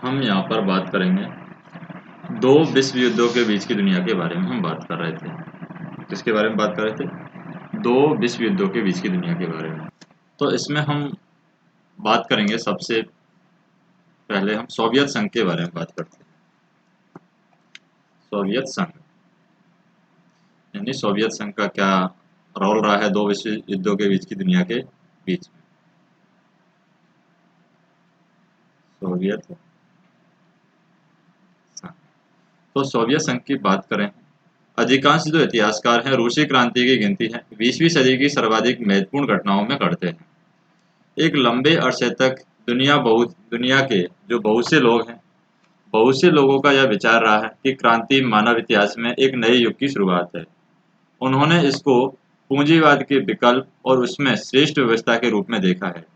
हम यहाँ पर बात करेंगे दो विश्व युद्धों के बीच की दुनिया के बारे में हम बात कर रहे थे। किसके बारे में बात कर रहे थे? दो विश्व युद्धों के बीच की दुनिया के बारे में। तो इसमें हम बात करेंगे, सबसे पहले हम सोवियत संघ के बारे में बात करते हैं। सोवियत संघ यानी सोवियत संघ का क्या रोल रहा है दो विश्व युद्धों के बीच की दुनिया के बीच में। सोवियत संघ, तो सोवियत संघ की बात करें, अधिकांश जो इतिहासकार हैं रूसी क्रांति की गिनती है 20वीं सदी की सर्वाधिक महत्वपूर्ण घटनाओं में करते हैं। एक लंबे अरसे तक दुनिया के जो बहुत से लोगों का यह विचार रहा है कि क्रांति मानव इतिहास में एक नए युग की शुरुआत है। उन्होंने इसको पूंजीवाद के विकल्प और उसमें श्रेष्ठ व्यवस्था के रूप में देखा है।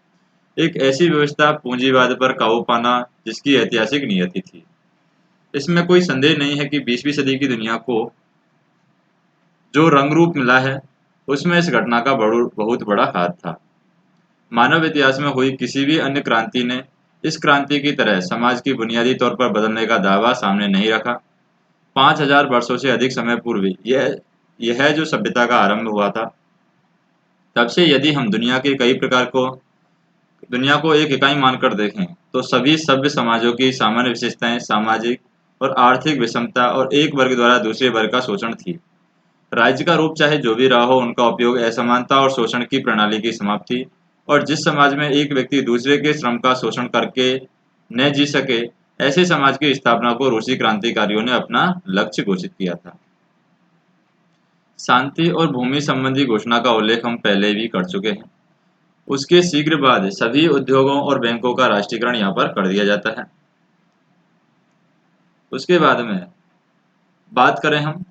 एक ऐसी व्यवस्था पूंजीवाद पर काबू पाना जिसकी ऐतिहासिक नियति थी। इसमें कोई संदेह नहीं है कि 20वीं सदी की दुनिया को जो रंग रूप मिला है उसमें इस घटना का बहुत बड़ा हाथ था। मानव इतिहास में हुई किसी भी अन्य क्रांति ने इस क्रांति की तरह समाज की बुनियादी तौर पर बदलने का दावा सामने नहीं रखा। 5000 वर्षों से अधिक समय पूर्व यह जो सभ्यता का आरंभ हुआ था, तब से यदि हम दुनिया को एक इकाई मानकर देखें तो सभी सभ्य समाजों की सामान्य विशेषताएं सामाजिक और आर्थिक विषमता और एक वर्ग द्वारा दूसरे वर्ग का शोषण थी। राज्य का रूप चाहे जो भी रहा हो, उनका उपयोग असमानता और शोषण की प्रणाली की समाप्ति, और जिस समाज में एक व्यक्ति दूसरे के श्रम का शोषण करके न जी सके, ऐसे समाज की स्थापना को रूसी क्रांतिकारियों ने अपना लक्ष्य घोषित किया था। शांति और भूमि संबंधी घोषणा का उल्लेख हम पहले भी कर चुके हैं। उसके शीघ्र बाद सभी उद्योगों और बैंकों का राष्ट्रीयकरण यहाँ पर कर दिया जाता है। उसके बाद में बात करें हम,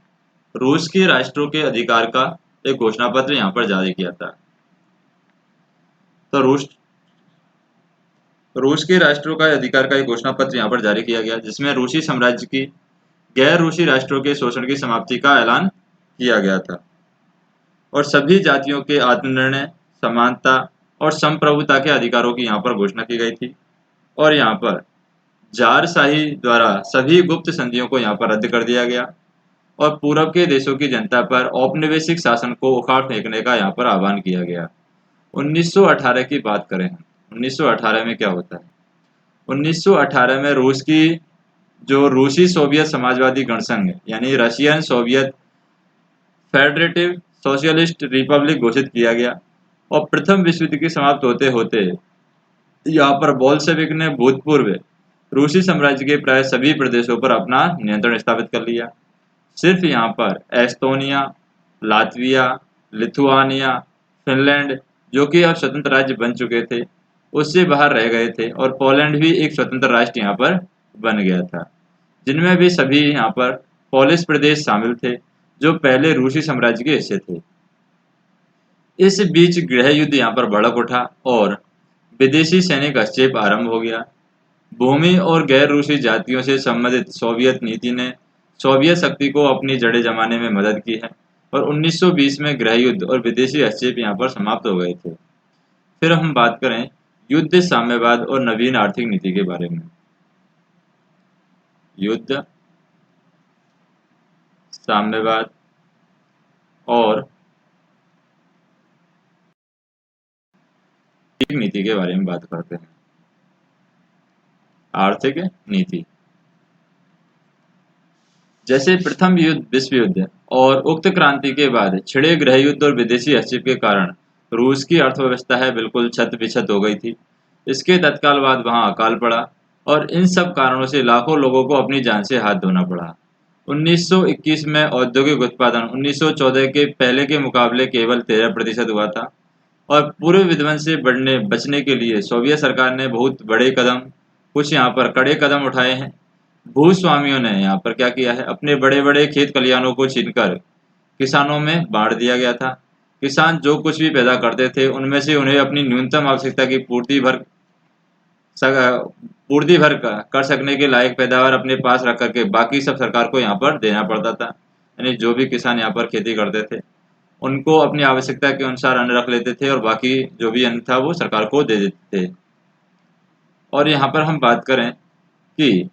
रूस के राष्ट्रों के अधिकार का एक घोषणा पत्र यहाँ पर जारी किया था। तो रूस के राष्ट्रों का अधिकार का एक घोषणा पत्र यहाँ पर जारी किया गया, जिसमें रूसी साम्राज्य की गैर रूसी राष्ट्रों के शोषण की समाप्ति का ऐलान किया गया था और सभी जातियों के आत्मनिर्णय, समानता और संप्रभुता के अधिकारों की यहाँ पर घोषणा की गई थी। और यहाँ पर जारशाही द्वारा सभी गुप्त संधियों को यहाँ पर रद्द कर दिया गया और पूरब के देशों की जनता पर औपनिवेशिक शासन को उखाड़ फेंकने का यहाँ पर आह्वान किया गया। 1918 की बात करें हम, 1918 में क्या होता है? 1918 में रूसी सोवियत समाजवादी गणसंघ यानी Russian Soviet federative socialist Republic घोषित किया गया और प्रथम विश्व युद्ध के समाप्त होते होते यहाँ पर बोल्शेविक ने भूतपूर्व रूसी साम्राज्य के प्राय सभी प्रदेशों पर अपना नियंत्रण स्थापित कर लिया। सिर्फ यहाँ पर एस्टोनिया, लातविया, लिथुआनिया, फिनलैंड, जो कि अब स्वतंत्र राज्य बन चुके थे, उससे बाहर रह गए थे और पोलैंड भी एक स्वतंत्र राष्ट्र यहाँ पर बन गया था, जिनमें भी सभी यहाँ पर पोलिश प्रदेश शामिल थे जो पहले रूसी साम्राज्य के हिस्से थे। इस बीच गृह युद्ध यहाँ पर भड़क उठा और विदेशी सैनिक हस्तक्षेप आरंभ हो गया। भूमि और गैर रूसी जातियों से संबंधित सोवियत नीति ने सोवियत शक्ति को अपनी जड़ें जमाने में मदद की है और 1920 में गृह युद्ध और विदेशी हस्तक्षेप यहाँ पर समाप्त हो गए थे। फिर हम बात करें युद्ध, साम्यवाद और नवीन आर्थिक नीति के बारे में। युद्ध, साम्यवाद और नीति के बारे में बात करते हैं। आर्थिक नीति, जैसे प्रथम विश्व युद्ध और उक्त क्रांति के बाद छिड़े गृह युद्ध और विदेशी हस्तक्षेप के कारण रूस की अर्थव्यवस्था है बिल्कुल छत बिछत हो गई थी। इसके तत्काल बाद वहां अकाल पड़ा और इन सब कारणों से लाखों लोगों को अपनी जान से हाथ धोना पड़ा। 1921 में औद्योगिक उत्पादन 1914 के पहले के मुकाबले केवल 13% हुआ था और पूर्व विध्वंस से बचने के लिए सोवियत सरकार ने बहुत कुछ यहाँ पर कड़े कदम उठाए हैं। भूस्वामियों ने यहाँ पर क्या किया है, अपने बड़े बड़े खेत खलिहानों को छीनकर किसानों में बांट दिया गया था। किसान जो कुछ भी पैदा करते थे उनमें से उन्हें अपनी न्यूनतम आवश्यकता की पूर्ति भर कर सकने के लायक पैदावार अपने पास रख करके बाकी सब सरकार को यहाँ पर देना पड़ता था। यानी जो भी किसान यहाँ पर खेती करते थे उनको अपनी आवश्यकता के अनुसार अन्न रख लेते थे और बाकी जो भी अन्न था वो सरकार को दे देते थे। और यहाँ पर हम बात करें कि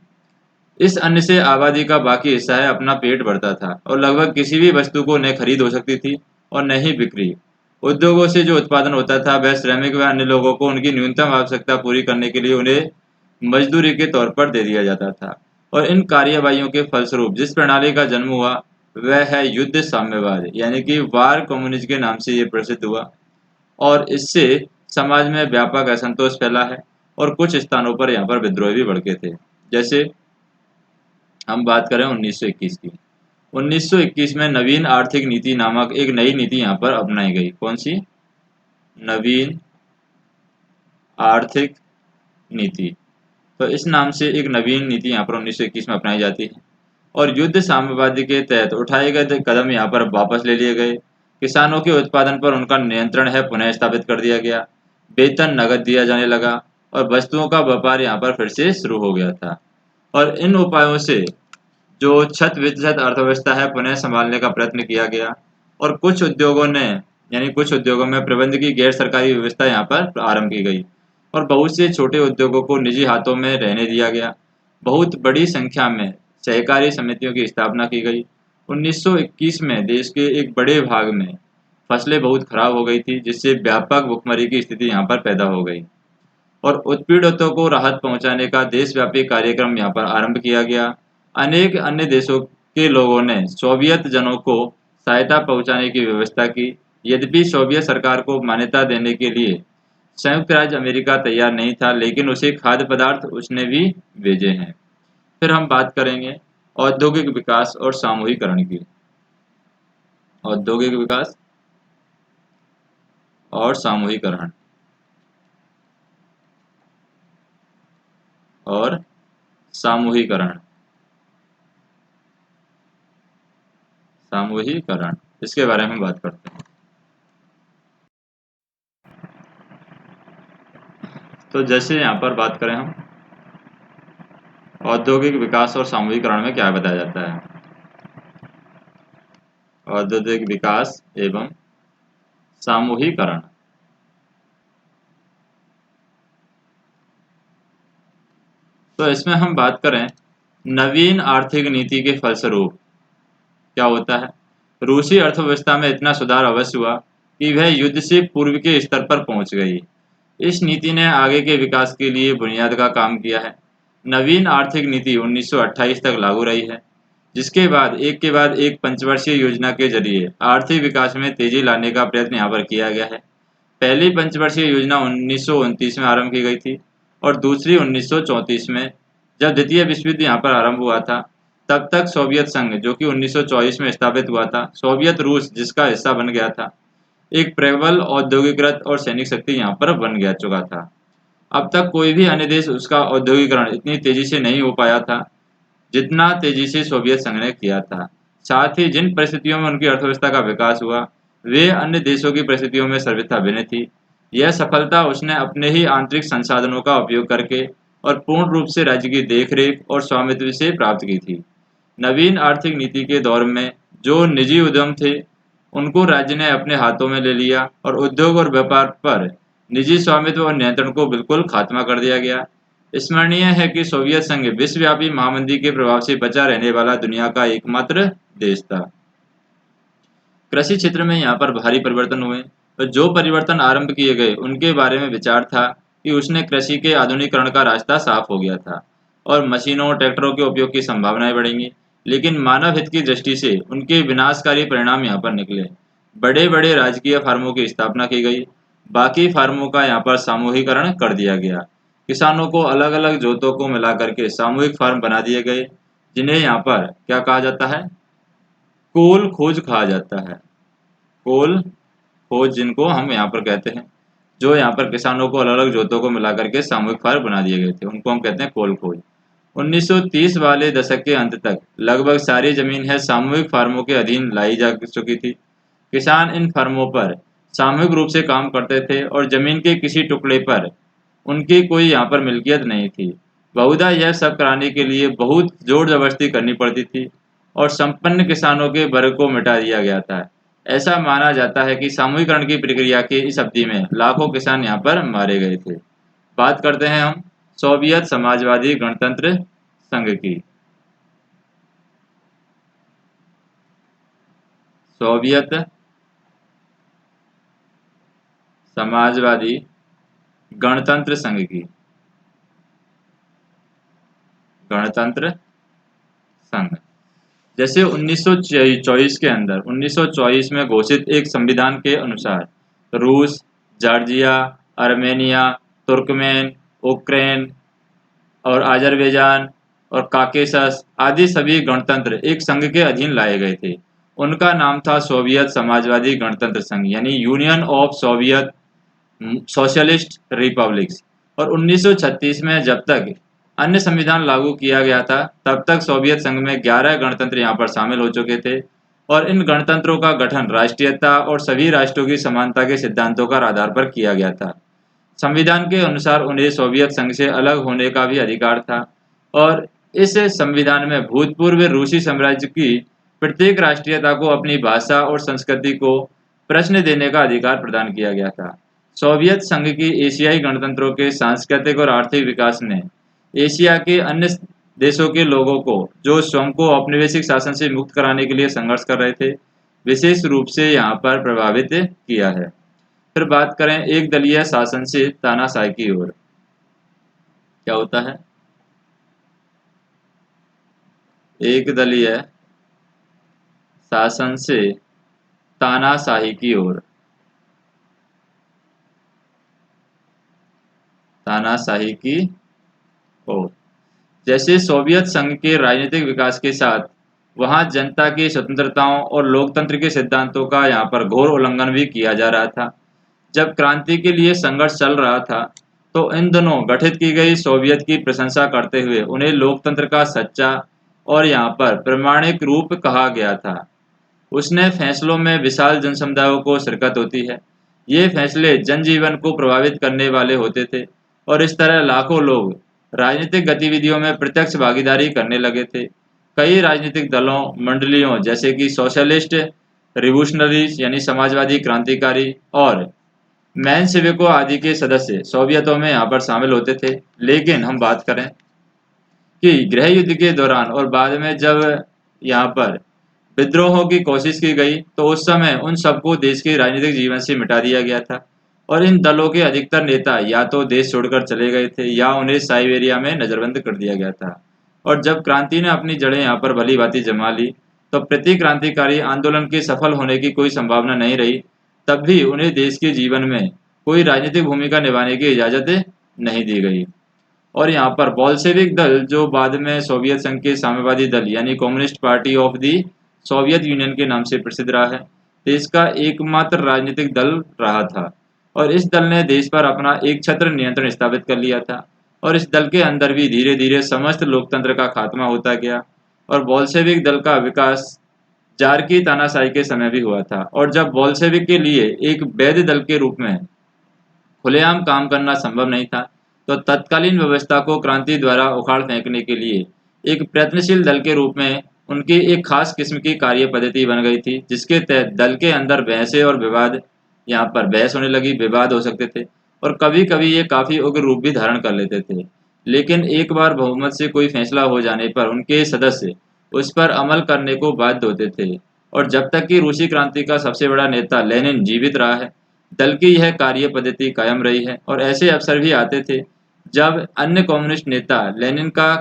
इस अन्न से आबादी का बाकी हिस्सा है अपना पेट भरता था और लगभग किसी भी वस्तु को न खरीद हो सकती थी और न ही बिक्री। उद्योगों से जो उत्पादन होता था वह श्रमिक व अन्य लोगों को उनकी न्यूनतम आवश्यकता पूरी करने के लिए उन्हें मजदूरी के तौर पर दे दिया जाता था। और इन कार्यवाहियों के फलस्वरूप जिस प्रणाली का जन्म हुआ वह है युद्ध साम्यवाद, यानी कि वार कम्युनिज्म के नाम से ये प्रसिद्ध हुआ। और इससे समाज में व्यापक असंतोष फैला है और कुछ स्थानों पर यहाँ पर विद्रोह भी भड़के थे। जैसे हम बात करें 1921 की। 1921 में नवीन आर्थिक नीति नामक एक नई नीति यहाँ पर अपनाई गई। कौन सी? नवीन आर्थिक नीति। तो इस नाम से एक नवीन नीति यहाँ पर 1921 में अपनाई जाती है और युद्ध साम्यवाद के तहत उठाए गए कदम यहाँ पर वापस ले लिए गए। किसानों के उत्पादन पर उनका नियंत्रण है पुनः स्थापित कर दिया गया, वेतन नगद दिया जाने लगा और वस्तुओं का व्यापार यहाँ पर फिर से शुरू हो गया था। और इन उपायों से जो छत विच्छत अर्थव्यवस्था है पुनः संभालने का प्रयत्न किया गया और कुछ उद्योगों में प्रबंध की गैर सरकारी व्यवस्था यहाँ पर आरंभ की गई और बहुत से छोटे उद्योगों को निजी हाथों में रहने दिया गया। बहुत बड़ी संख्या में सहकारी समितियों की स्थापना की गई। 1921 में देश के एक बड़े भाग में फसलें बहुत खराब हो गई थी, जिससे व्यापक भुखमरी की स्थिति यहाँ पर पैदा हो गई और उत्पीड़ितों को राहत पहुंचाने का देशव्यापी कार्यक्रम यहाँ पर आरंभ किया गया। अनेक अन्य देशों के लोगों ने सोवियत जनों को सहायता पहुंचाने की व्यवस्था की। यद्यपि सोवियत सरकार को मान्यता देने के लिए संयुक्त राज्य अमेरिका तैयार नहीं था, लेकिन उसे खाद्य पदार्थ उसने भी भेजे हैं। फिर हम बात करेंगे औद्योगिक विकास और सामूहिकरण की। औद्योगिक विकास और सामूहिकरण और सामूहिकरण सामूहिकरण इसके बारे में बात करते हैं। तो जैसे यहाँ पर बात करें हम औद्योगिक विकास और सामूहिकरण में क्या बताया जाता है। औद्योगिक विकास एवं सामूहिकरण। तो इसमें हम बात करें नवीन आर्थिक नीति के फलस्वरूप क्या होता है। रूसी अर्थव्यवस्था में इतना सुधार अवश्य हुआ कि वह युद्ध से पूर्व के स्तर पर पहुंच गई। इस नीति ने आगे के विकास के लिए बुनियाद का काम किया है। नवीन आर्थिक नीति 1928 तक लागू रही है, जिसके बाद एक पंचवर्षीय योजना के जरिए आर्थिक विकास में तेजी लाने का प्रयत्न यहाँ पर किया गया है। पहली पंचवर्षीय योजना 1929 में आरंभ की गई थी और दूसरी 1934 में। जब द्वितीय विश्व युद्ध यहाँ पर आरंभ हुआ था तब तक सोवियत संघ, जो कि 1924 में स्थापित हुआ था, सोवियत रूस जिसका हिस्सा बन गया था, एक प्रबल औद्योगिकृत और सैनिक शक्ति यहाँ पर बन गया चुका था। अब तक कोई भी अन्य देश उसका औद्योगिकरण इतनी तेजी से नहीं हो पाया था जितना तेजी से सोवियत संघ ने किया था। साथ ही जिन परिस्थितियों में उनकी अर्थव्यवस्था का विकास हुआ वे अन्य देशों की परिस्थितियों में सर्वथा भिन्न थी। यह सफलता उसने अपने ही आंतरिक संसाधनों का उपयोग करके और पूर्ण रूप से राज्य की देखरेख और स्वामित्व से प्राप्त की थी। नवीन आर्थिक नीति के दौर में जो निजी उद्यम थे उनको राज्य ने अपने हाथों में ले लिया और उद्योग और व्यापार पर निजी स्वामित्व और नियंत्रण को बिल्कुल खात्मा कर दिया गया। स्मरणीय है कि सोवियत संघ विश्वव्यापी महामंदी के प्रभाव से बचा रहने वाला दुनिया का एकमात्र देश था। कृषि क्षेत्र में यहाँ पर भारी परिवर्तन हुए और जो परिवर्तन आरंभ किए गए उनके बारे में विचार था कि उसने कृषि के आधुनिकीकरण का रास्ता साफ हो गया था और मशीनों और ट्रैक्टरों के उपयोग की संभावनाएं बढ़ेंगी, लेकिन मानव हित की दृष्टि से उनके विनाशकारी परिणाम यहाँ पर निकले। बड़े बड़े राजकीय फार्मों की स्थापना की गई, बाकी फार्मों का यहाँ पर सामूहिकरण कर दिया गया। किसानों को अलग अलग जोतों को मिलाकर के सामूहिक फार्म बना दिए गए, जिन्हें यहाँ पर क्या कहा जाता है, कोल खोज कहा जाता है। कोल खोज जिनको हम यहाँ पर कहते हैं, जो यहाँ पर किसानों को अलग अलग जोतों को मिलाकर के सामूहिक फार्म बना दिए गए थे, उनको हम कहते हैं कोल खोज। 1930 वाले दशक के अंत तक लगभग सारी जमीन है सामूहिक फार्मों के अधीन लाई जा चुकी थी। किसान इन फार्मों पर सामूहिक रूप से काम करते थे और जमीन के किसी टुकड़े पर उनकी कोई यहाँ पर मिल्कियत नहीं थी। बहुधा यह सब कराने के लिए बहुत जोर जबरदस्ती करनी पड़ती थी और संपन्न किसानों के वर्ग को मिटा दिया गया था। ऐसा माना जाता है कि सामूहिकरण की प्रक्रिया की इस अवधि में लाखों किसान यहाँ पर मारे गए थे। बात करते हैं हम सोवियत समाजवादी गणतंत्र संघ की, सोवियत समाजवादी गणतंत्र संघ की, गणतंत्र संघ। जैसे 1924 के अंदर 1924 में घोषित एक संविधान के अनुसार रूस, जॉर्जिया, आर्मेनिया, तुर्कमेन, यूक्रेन और अज़रबैजान और काकेशस आदि सभी गणतंत्र एक संघ के अधीन लाए गए थे। उनका नाम था सोवियत समाजवादी गणतंत्र संघ, यानी union of Soviet socialist republics. और 1936 में जब तक अन्य संविधान लागू किया गया था, तब तक सोवियत संघ में 11 गणतंत्र यहाँ पर शामिल हो चुके थे। और इन गणतंत्रों का गठन राष्ट्रीयता और सभी राष्ट्रों की समानता के सिद्धांतों का आधार पर किया गया था। संविधान के अनुसार उन्हें सोवियत संघ से अलग होने का भी अधिकार था। और इस संविधान में भूतपूर्व रूसी साम्राज्य की प्रत्येक राष्ट्रीयता को अपनी भाषा और संस्कृति को प्रश्न देने का अधिकार प्रदान किया गया था। सोवियत संघ की एशियाई गणतंत्रों के सांस्कृतिक और आर्थिक विकास ने एशिया के अन्य देशों के लोगों को, जो स्वयं को औपनिवेशिक शासन से मुक्त कराने के लिए संघर्ष कर रहे थे, विशेष रूप से यहाँ पर प्रभावित किया है। फिर बात करें एक दलीय शासन से तानाशाही की ओर, क्या होता है? एक दलीय शासन से तानाशाही की ओर, तानाशाही की ओर। जैसे सोवियत संघ के राजनीतिक विकास के साथ वहां जनता की स्वतंत्रताओं और लोकतंत्र के सिद्धांतों का यहाँ पर घोर उल्लंघन भी किया जा रहा था। जब क्रांति के लिए संघर्ष चल रहा था, तो इन दोनों गठित की गई सोवियत की प्रशंसा करते हुए उन्हें लोकतंत्र का सच्चा और यहाँ पर प्रमाणिक रूप कहा गया था। उसने फैसलों में विशाल जनसमुदायों को शिरकत होती है। ये फैसले जनजीवन को प्रभावित करने वाले होते थे और इस तरह लाखों लोग राजनीतिक गतिविधियों में प्रत्यक्ष भागीदारी करने लगे थे। कई राजनीतिक दलों, मंडलियों जैसे कि सोशलिस्ट रिवोल्यूशनरीज यानी समाजवादी क्रांतिकारी और मेंशेविकों आदि के सदस्य सोवियतों में यहाँ पर शामिल होते थे। लेकिन हम बात करें कि गृह युद्ध के दौरान और बाद में जब यहाँ पर विद्रोहों की कोशिश की गई, तो उस समय उन सबको देश के राजनीतिक जीवन से मिटा दिया गया था। और इन दलों के अधिकतर नेता या तो देश छोड़कर चले गए थे या उन्हें साइबेरिया में नजरबंद कर दिया गया था। और जब क्रांति ने अपनी जड़ें यहाँ पर भली भांति जमा ली, तो प्रति क्रांतिकारी आंदोलन के सफल होने की कोई संभावना नहीं रही। तब भी उन्हें देश के जीवन में कोई राजनीतिक भूमिका निभाने की इजाजत नहीं दी गई। और यहाँ पर बोल्शेविक दल, जो बाद में सोवियत संघ के साम्यवादी दल यानी communist party of the Soviet union के नाम से प्रसिद्ध रहा है, देश का एकमात्र राजनीतिक दल रहा था। और इस दल ने देश पर अपना एक छत्र नियंत्रण स्थापित कर लिया था। और इस दल के अंदर भी धीरे धीरे समस्त लोकतंत्र का खात्मा होता गया। और बोल्शेविक दल का विकास जार की तानाशाही के समय भी हुआ था। और जब बोल्शेविक के लिए एक वैध दल के रूप में खुलेआम काम करना संभव नहीं था, तो तत्कालीन व्यवस्था को क्रांति द्वारा उखाड़ फेंकने के लिए एक प्रयत्नशील दल के रूप में उनकी एक खास किस्म की कार्य पद्धति बन गई थी, जिसके तहत दल के अंदर बहसें और विवाद, यहाँ पर बहस होने लगी, विवाद हो सकते थे और कभी कभी ये काफ़ी उग्र रूप भी धारण कर लेते थे। लेकिन एक बार बहुमत से कोई फैसला हो जाने पर उनके सदस्य उस पर अमल करने को बाध्य होते थे। और जब तक कि रूसी क्रांति का सबसे बड़ा नेता लेनिन जीवित रहा है, दल की यह कार्य पद्धति कायम रही है। और ऐसे अवसर भी आते थे जब अन्य कम्युनिस्ट नेता लेनिन का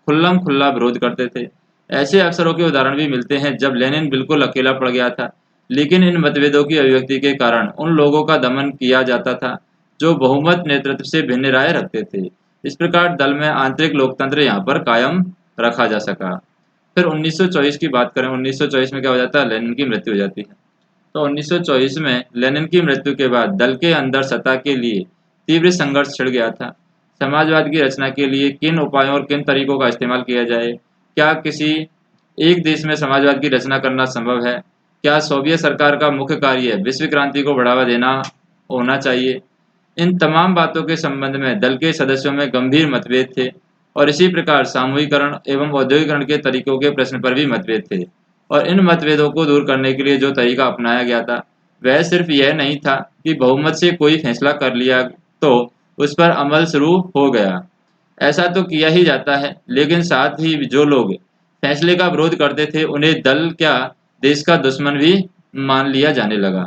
खुल्लम खुल्ला विरोध करते थे। ऐसे अवसरों के उदाहरण भी मिलते हैं जब लेनिन बिल्कुल अकेला पड़ गया था, लेकिन इन मतभेदों की अभिव्यक्ति के कारण उन लोगों का दमन किया जाता था जो बहुमत नेतृत्व से भिन्न राय रखते थे। इस प्रकार दल में आंतरिक लोकतंत्र यहाँ पर कायम रखा जा सका। फिर 1924 की बात करें, 1924 में क्या हो जाता है? लेनिन की मृत्यु हो जाती है। तो 1924 में लेनिन की मृत्यु के बाद दल के अंदर सत्ता के लिए तीव्र संघर्ष छिड़ गया था। समाजवाद की रचना के लिए किन उपायों और किन तरीकों का इस्तेमाल किया जाए? क्या किसी एक देश में समाजवाद की रचना करना संभव है? क्या सोवियत सरकार का मुख्य कार्य विश्व क्रांति को बढ़ावा देना होना चाहिए? इन तमाम बातों के संबंध में दल के सदस्यों में गंभीर मतभेद थे। और इसी प्रकार सामूहिकरण एवं औद्योगिकरण के तरीकों के प्रश्न पर भी मतभेद थे। और इन मतभेदों को दूर करने के लिए जो तरीका अपनाया गया था, वह सिर्फ यह नहीं था कि बहुमत से कोई फैसला कर लिया तो उस पर अमल शुरू हो गया। ऐसा तो किया ही जाता है, लेकिन साथ ही जो लोग फैसले का विरोध करते थे उन्हें दल क्या देश का दुश्मन भी मान लिया जाने लगा।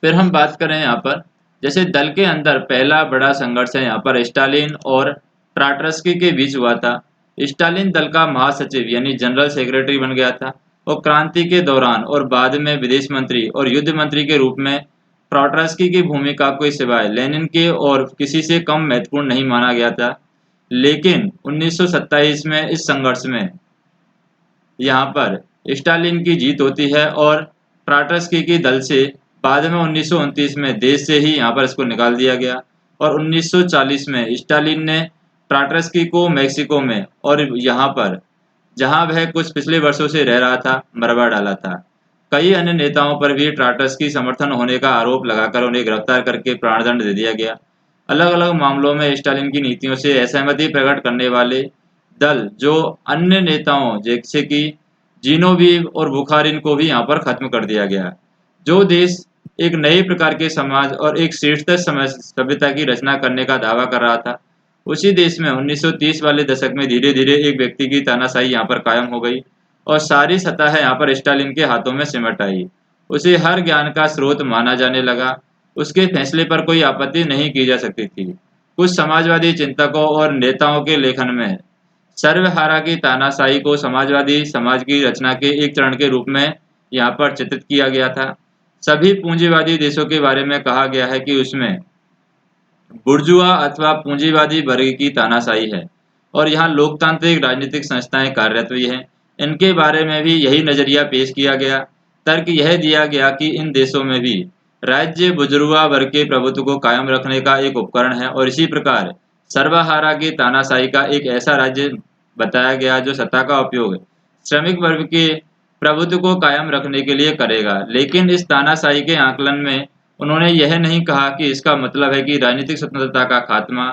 फिर हम बात करें यहाँ पर, जैसे दल के अंदर पहला बड़ा संघर्ष है यहाँ पर स्टालिन और ट्राटरस्की के बीच हुआ था। स्टालिन दल का महासचिव यानी जनरल सेक्रेटरी बन गया था और क्रांति के दौरान और बाद में विदेश मंत्री और युद्ध मंत्री के रूप में ट्राटरस्की की भूमिका को सिवाय लेनिन के और किसी से कम महत्वपूर्ण नहीं माना गया था। लेकिन 1927 में इस संघर्ष में यहाँ पर स्टालिन की जीत होती है और ट्राटरस्की की दल से बाद में 1929 में देश से ही यहाँ पर इसको निकाल दिया गया और 1940 में स्टालिन ने ट्राटरस्की को मेक्सिको में और यहाँ पर जहाँ वह कुछ पिछले वर्षों से रह रहा था मरवा डाला था। कई अन्य नेताओं पर भी ट्राटरस्की समर्थन होने का आरोप लगाकर उन्हें गिरफ्तार करके प्राणदंड दे दिया गया। अलग अलग मामलों में स्टालिन की नीतियों से असहमति प्रकट करने वाले दल जो अन्य नेताओं जैसे कि जीनोवीव और बुखारिन को भी यहाँ पर खत्म कर दिया गया। जो देश एक नए प्रकार के समाज और एक श्रेष्ठतर सभ्यता की रचना करने का दावा कर रहा था, उसी देश में 1930 वाले दशक में धीरे धीरे एक व्यक्ति की तानाशाही यहाँ पर कायम हो गई और सारी सतह यहाँ पर स्टालिन के हाथों में सिमट आई। उसे हर ज्ञान का स्रोत माना जाने लगा, उसके फैसले पर कोई आपत्ति नहीं की जा सकती थी। कुछ समाजवादी चिंतकों और नेताओं के लेखन में सर्वहारा की तानाशाही को समाजवादी समाज की रचना के एक चरण के रूप में यहाँ पर चित्रित किया गया था। सभी पूंजीवादी देशों के बारे में कहा गया है कि उसमें बुर्जुआ अथवा पूंजीवादी वर्ग की तानाशाही है और यहाँ लोकतांत्रिक राजनीतिक संस्थाएं कार्यरत हुई हैं। इनके बारे में भी यही नजरिया पेश किया गया। तर्क यह दिया गया कि इन देशों में भी राज्य बुजुर्गा वर्ग के प्रभुत्व को कायम रखने का एक उपकरण है और इसी प्रकार सर्वहारा की तानाशाही का एक ऐसा राज्य बताया गया जो सत्ता का उपयोग श्रमिक वर्ग के प्रभुत्व को कायम रखने के लिए करेगा। लेकिन इस तानाशाही के आकलन में उन्होंने यह नहीं कहा कि इसका मतलब है कि राजनीतिक स्वतंत्रता का खात्मा,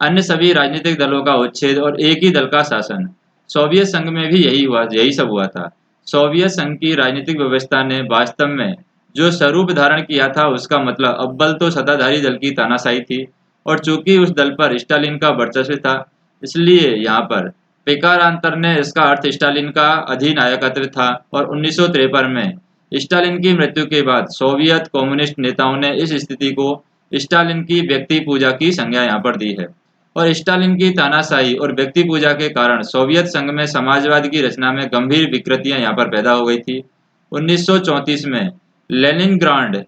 अन्य सभी राजनीतिक दलों का उच्छेद और एक ही दल का शासन। सोवियत संघ में भी यही सब हुआ था। सोवियत संघ की राजनीतिक व्यवस्था ने वास्तव में जो स्वरूप धारण किया था उसका मतलब अव्वल तो सत्ताधारी दल की तानाशाही थी और चूंकि उस दल पर स्टालिन का वर्चस्व था, इसलिए यहाँ पर पेकारांतर ने इसका अर्थ स्टालिन का अधिनायकत्व था और 1953 में स्टालिन की मृत्यु के बाद सोवियत कम्युनिस्ट नेताओं ने इस स्थिति को स्टालिन की व्यक्ति पूजा की संज्ञा यहाँ पर दी है और स्टालिन की तानाशाही और व्यक्ति पूजा के कारण सोवियत संघ में समाजवाद की रचना में गंभीर विकृतियां यहाँ पर पैदा हो गई थी। 1934 में लेनिनग्राड,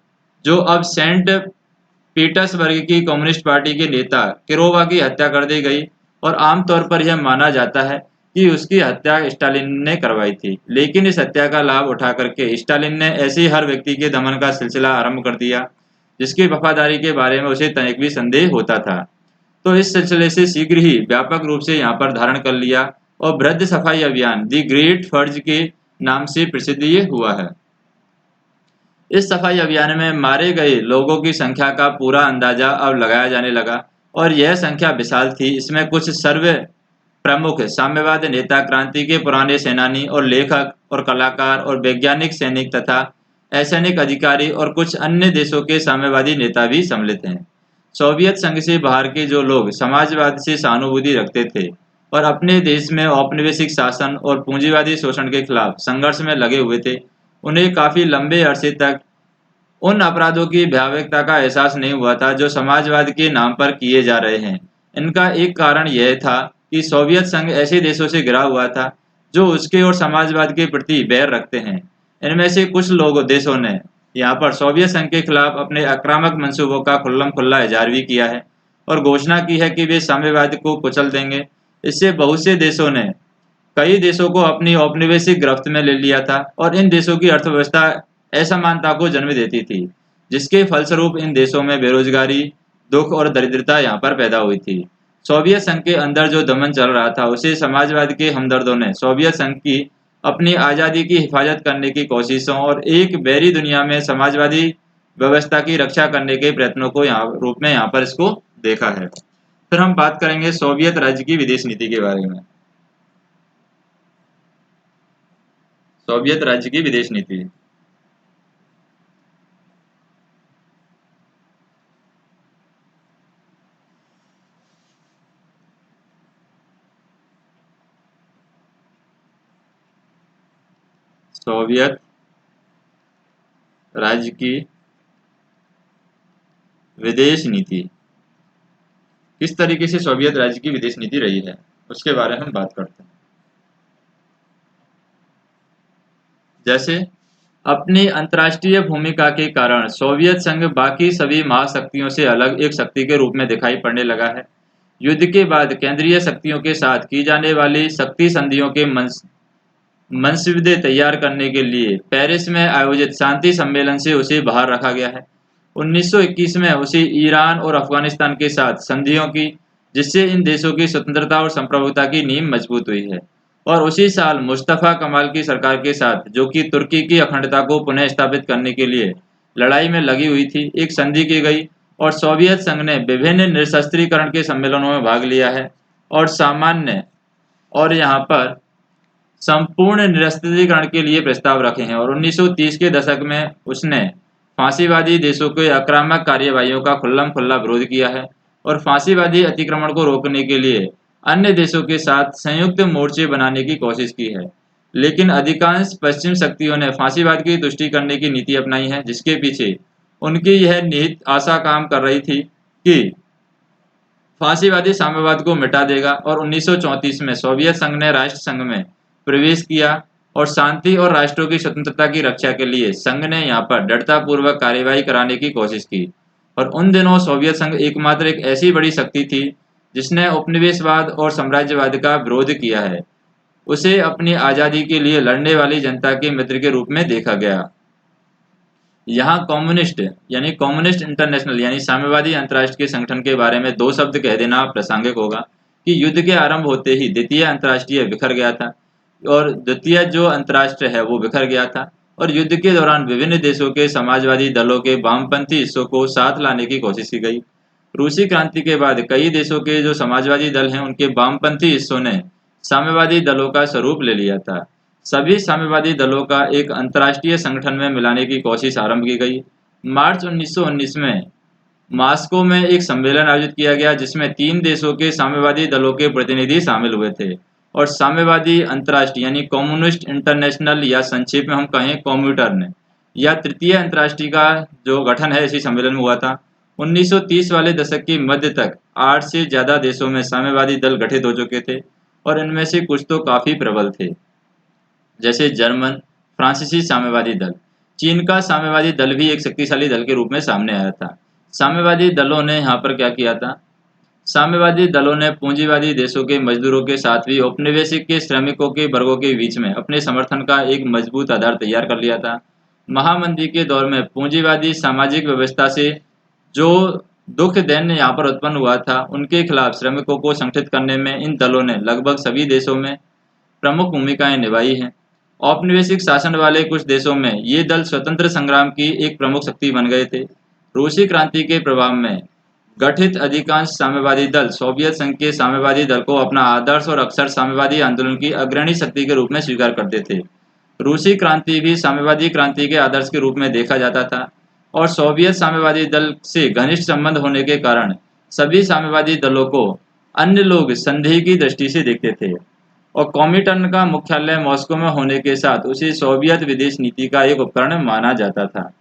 जो अब सेंट पीटर्सबर्ग की कम्युनिस्ट पार्टी के नेता किरोवा की हत्या कर दी गई और आमतौर पर यह माना जाता है कि उसकी हत्या स्टालिन ने करवाई थी। लेकिन इस हत्या का लाभ उठा करके स्टालिन ने ऐसे हर व्यक्ति के दमन का सिलसिला आरंभ कर दिया जिसकी वफादारी के बारे में उसे तनिक भी संदेह होता था। तो इस सिलसिले से शीघ्र ही व्यापक रूप से यहाँ पर धारण कर लिया और वृद्ध सफाई अभियान दी ग्रेट फर्ज के नाम से प्रसिद्ध ये हुआ है। इस सफाई अभियान में मारे गए लोगों की संख्या का पूरा अंदाजा अब लगाया जाने लगा और यह संख्या विशाल थी। इसमें कुछ सर्व प्रमुख साम्यवाद नेता, क्रांति के पुराने सेनानी और लेखक और कलाकार और वैज्ञानिक, सैनिक तथा असैनिक अधिकारी और कुछ अन्य देशों के साम्यवादी नेता भी सम्मिलित हैं। सोवियत संघ से बाहर के जो लोग समाजवाद से सहानुभूति रखते थे और अपने देश में औपनिवेशिक शासन और पूंजीवादी शोषण के खिलाफ संघर्ष में लगे हुए थे, उन्हें काफी लंबे अरसे तक उन अपराधों की भयावहता का एहसास नहीं हुआ था जो समाजवाद के नाम पर किए जा रहे हैं। इनका एक कारण यह था कि सोवियत संघ ऐसे देशों से घिरा हुआ था जो उसके और समाजवाद के प्रति बैर रखते हैं। इनमें से कुछ लोग देशों ने यहाँ पर सोवियत संघ के खिलाफ अपने आक्रामक मंसूबों का खुल्लम खुल्ला इजहार भी किया है और घोषणा की है कि वे साम्यवाद को कुचल देंगे। इससे बहुत से देशों ने कई देशों को अपनी औपनिवेशिक गिरफ्त में ले लिया था और इन देशों की अर्थव्यवस्था असमानता को जन्म देती थी, जिसके फलस्वरूप इन देशों में बेरोजगारी, दुख और दरिद्रता यहाँ पर पैदा हुई थी। सोवियत संघ के अंदर जो दमन चल रहा था उसे समाजवाद के हमदर्दों ने सोवियत संघ की अपनी आज़ादी की हिफाजत करने की कोशिशों और एक बैरी दुनिया में समाजवादी व्यवस्था की रक्षा करने के प्रयत्नों को यहाँ रूप में यहाँ पर इसको देखा है। फिर हम बात करेंगे सोवियत राज्य की विदेश नीति के बारे में। सोवियत राज्य की विदेश नीति। सोवियत राज्य की विदेश नीति। किस तरीके से सोवियत राज्य की विदेश नीति रही है उसके बारे में हम बात करते हैं। जैसे अपनी अंतर्राष्ट्रीय भूमिका के कारण सोवियत संघ बाकी सभी महाशक्तियों से अलग एक शक्ति के रूप में दिखाई पड़ने लगा है। युद्ध के बाद केंद्रीय शक्तियों के साथ की जाने वाली शक्ति संधियों के मंसूबे तैयार करने के लिए पेरिस में आयोजित शांति सम्मेलन से उसे बाहर रखा गया है। 1921 में उसे ईरान और अफगानिस्तान के साथ संधियों की, जिससे इन देशों की स्वतंत्रता और संप्रभुता की नींव मजबूत हुई है। और उसी साल मुस्तफा कमाल की सरकार के साथ, जो कि तुर्की की अखंडता को पुनः स्थापित करने के लिए लड़ाई में लगी हुई थी, एक संधि की गई और सोवियत संघ ने विभिन्न निरस्त्रीकरण के सम्मेलनों में भाग लिया है और सामान्य और यहाँ पर संपूर्ण निरस्त्रीकरण के लिए प्रस्ताव रखे हैं। और 1930 के दशक में उसने फांसीवादी देशों के आक्रामक कार्यवाहियों का खुल्लम-खुल्ला विरोध किया है और फांसीवादी अतिक्रमण को रोकने के लिए अन्य देशों के साथ संयुक्त मोर्चे बनाने की कोशिश की है। लेकिन अधिकांश पश्चिम शक्तियों ने फांसीवाद की तुष्टि करने की नीति अपनाई है, जिसके पीछे उनकी यह निहित आशा काम कर रही थी कि फांसीवादी साम्यवाद को मिटा देगा। और 1934 में सोवियत संघ ने राष्ट्र संघ में प्रवेश किया और शांति और राष्ट्रों की स्वतंत्रता की रक्षा के लिए संघ ने यहाँ पर दृढ़तापूर्वक कार्यवाही कराने की कोशिश की। और उन दिनों सोवियत संघ एकमात्र एक ऐसी बड़ी शक्ति थी जिसने उपनिवेशवाद और साम्राज्यवाद का विरोध किया है। उसे अपनी आज़ादी के लिए लड़ने वाली जनता के मित्र के रूप में देखा गया। यहाँ कम्युनिस्ट यानी कम्युनिस्ट इंटरनेशनल यानी साम्यवादी अंतर्राष्ट्र के संगठन के बारे में दो शब्द कह देना प्रासंगिक होगा कि युद्ध के आरंभ होते ही द्वितीय अंतर्राष्ट्रीय बिखर गया था और द्वितीय जो अंतर्राष्ट्र है वो बिखर गया था। और युद्ध के दौरान विभिन्न देशों के समाजवादी दलों के वामपंथी हिस्सों को साथ लाने की कोशिश की गई। रूसी क्रांति के बाद कई देशों के जो समाजवादी दल हैं उनके वामपंथी हिस्सों ने साम्यवादी दलों का स्वरूप ले लिया था। सभी साम्यवादी दलों का एक अंतर्राष्ट्रीय संगठन में मिलाने की कोशिश आरंभ की गई। मार्च 1919 में मॉस्को में एक सम्मेलन आयोजित किया गया जिसमें 3 देशों के साम्यवादी दलों के प्रतिनिधि शामिल हुए थे और साम्यवादी अंतर्राष्ट्रीय यानी कम्युनिस्ट इंटरनेशनल या संक्षेप में हम कहें कॉम्यूटर्न या तृतीय अंतर्राष्ट्रीय का जो गठन है इसी सम्मेलन में हुआ था। 1930 वाले दशक के मध्य तक 8 से ज़्यादा देशों में साम्यवादी दल गठित हो चुके थे और इनमें से कुछ तो काफ़ी प्रबल थे, जैसे जर्मन, फ्रांसीसी साम्यवादी दल। चीन का साम्यवादी दल भी एक शक्तिशाली दल के रूप में सामने आया था। साम्यवादी दलों ने यहाँ पर क्या किया था? साम्यवादी दलों ने पूंजीवादी देशों के मजदूरों के साथ भी औपनिवेशिक के श्रमिकों के वर्गों के बीच में अपने समर्थन का एक मजबूत आधार तैयार कर लिया था। महामंदी के दौर में पूंजीवादी सामाजिक व्यवस्था से जो दुख दैन्य यहाँ पर उत्पन्न हुआ था, उनके खिलाफ श्रमिकों को संगठित करने में इन दलों ने लगभग सभी देशों में प्रमुख भूमिकाएं निभाई हैं। औपनिवेशिक शासन वाले कुछ देशों में ये दल स्वतंत्र संग्राम की एक प्रमुख शक्ति बन गए थे। रूसी क्रांति के प्रभाव में गठित अधिकांश साम्यवादी दल सोवियत संघ के साम्यवादी दल को अपना आदर्श और अक्सर साम्यवादी आंदोलन की अग्रणी शक्ति के रूप में स्वीकार करते थे। रूसी क्रांति भी साम्यवादी क्रांति के आदर्श के रूप में देखा जाता था और सोवियत साम्यवादी दल से घनिष्ठ संबंध होने के कारण सभी साम्यवादी दलों को अन्य लोग संदेह की दृष्टि से देखते थे और कॉमिटर्न का मुख्यालय मॉस्को में होने के साथ उसे सोवियत विदेश नीति का एक उपकरण माना जाता था।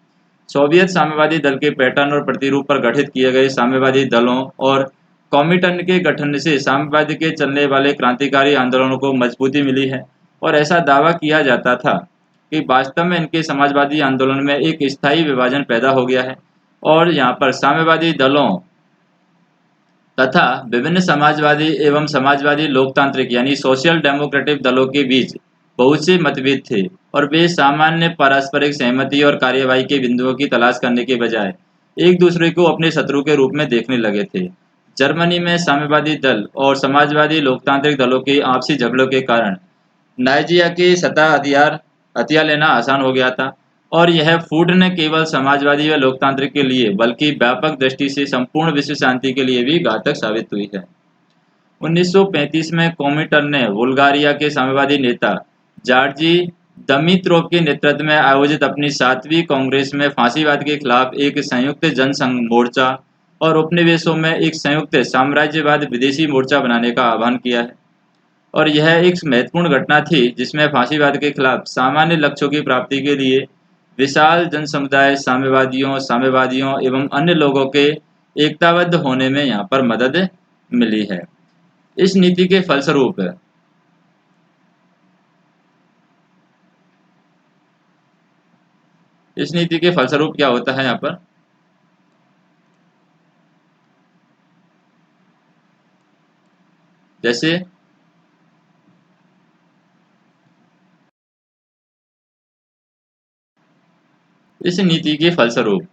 सोवियत साम्यवादी दल के पैटर्न और प्रतिरूप पर गठित किए गए साम्यवादी दलों और कॉमिटर्न के गठन से साम्यवाद के चलने वाले क्रांतिकारी आंदोलनों को मजबूती मिली है और ऐसा दावा किया जाता था कि वास्तव में इनके समाजवादी आंदोलन में एक स्थायी विभाजन पैदा हो गया है और यहाँ पर साम्यवादी दलों तथा विभिन्न समाजवादी एवं समाजवादी लोकतांत्रिक यानी सोशल डेमोक्रेटिक दलों के बीच बहुत से मतभेद थे और वे सामान्य पारस्परिक सहमति और कार्यवाही के बिंदुओं की तलाश करने के बजाय एक दूसरे को अपने शत्रु के रूप में देखने लगे थे। जर्मनी में साम्यवादी दल और समाजवादी लोकतांत्रिक दलों के आपसी झगड़ों के कारण नाइजीरिया की सत्ता हथियार लेना आसान हो गया था और यह फूट न केवल समाजवादी व लोकतांत्रिक के लिए बल्कि व्यापक दृष्टि से संपूर्ण विश्व शांति के लिए भी घातक साबित हुई है। 1935 में कॉमिटर्न ने बुल्गारिया के साम्यवादी नेता जॉर्जी दमित्रोव के नेतृत्व में आयोजित अपनी 7वीं कांग्रेस में फांसीवाद के खिलाफ एक संयुक्त जनसंघ मोर्चा और उपनिवेशों में एक संयुक्त साम्राज्यवाद विदेशी मोर्चा बनाने का आह्वान किया है। और यह एक महत्वपूर्ण घटना थी जिसमें फांसीवाद के खिलाफ सामान्य लक्ष्यों की प्राप्ति के लिए विशाल जनसमुदाय साम्यवादियों एवं अन्य लोगों के एकताबद्ध होने में यहाँ पर मदद मिली है। इस नीति के फलस्वरूप क्या होता है यहाँ पर, जैसे इस नीति के फलस्वरूप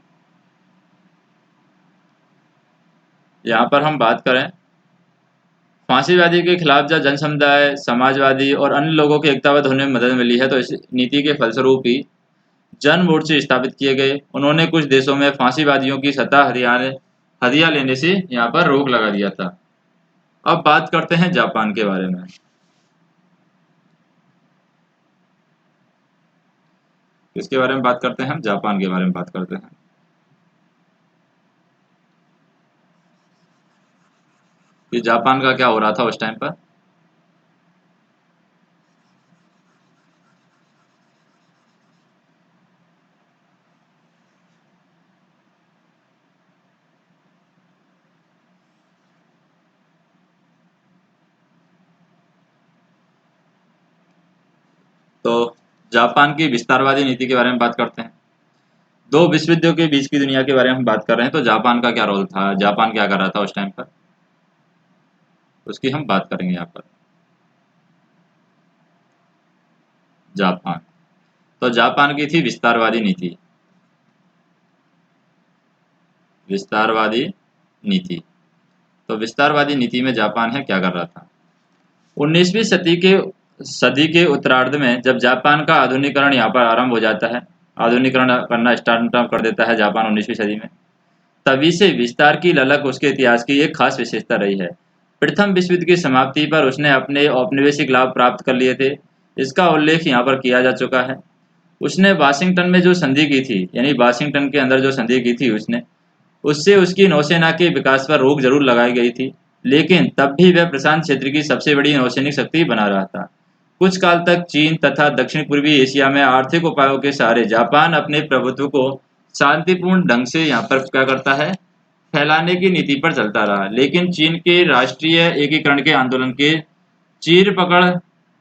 यहाँ पर हम बात करें फांसीवादी के खिलाफ जब जन समुदाय समाजवादी और अन्य लोगों के एकताबद्ध होने में मदद मिली है, तो इस नीति के फलस्वरूप ही जन मोर्चे स्थापित किए गए। उन्होंने कुछ देशों में फांसीवादियों की सत्ता हदिया लेने से यहाँ पर रोक लगा दिया था। अब बात करते हैं जापान के बारे में। किसके बारे में बात करते हैं हम? जापान के बारे में बात करते हैं। कि जापान का क्या हो रहा था उस टाइम पर। तो जापान की विस्तारवादी नीति के बारे में बात करते हैं। दो विश्व युद्धों के बीच की दुनिया के बारे में हम बात कर रहे हैं, तो जापान का क्या रोल था, जापान क्या कर रहा था उस टाइम पर, उसकी हम बात करेंगे यहाँ पर। जापान, तो जापान की थी विस्तारवादी नीति। विस्तारवादी नीति, तो विस्तारवादी नीति में जापान है क्या कर रहा था। 19वीं सदी के उत्तरार्ध में जब जापान का आधुनिकरण यहाँ पर आरंभ हो जाता है, आधुनिकरण करना स्टार्ट कर देता है जापान 19वीं सदी में, तभी से विस्तार की ललक उसके इतिहास की एक खास विशेषता रही है। प्रथम विश्व युद्ध की समाप्ति पर उसने अपने औपनिवेशिक लाभ प्राप्त कर लिए थे, इसका उल्लेख यहाँ पर किया जा चुका है। उसने वाशिंगटन में जो संधि की थी, यानी वाशिंगटन के अंदर जो संधि की थी उसने, उससे उसकी नौसेना के विकास पर रोक जरूर लगाई गई थी, लेकिन तब भी वह प्रशांत क्षेत्र की सबसे बड़ी नौसैनिक शक्ति बना रहा था। कुछ काल तक चीन तथा दक्षिण पूर्वी एशिया में आर्थिक उपायों के सहारे जापान अपने प्रभुत्व को शांतिपूर्ण ढंग से यहाँ पर क्या करता है, फैलाने की नीति पर चलता रहा। लेकिन चीन के राष्ट्रीय एकीकरण के आंदोलन के चीर पकड़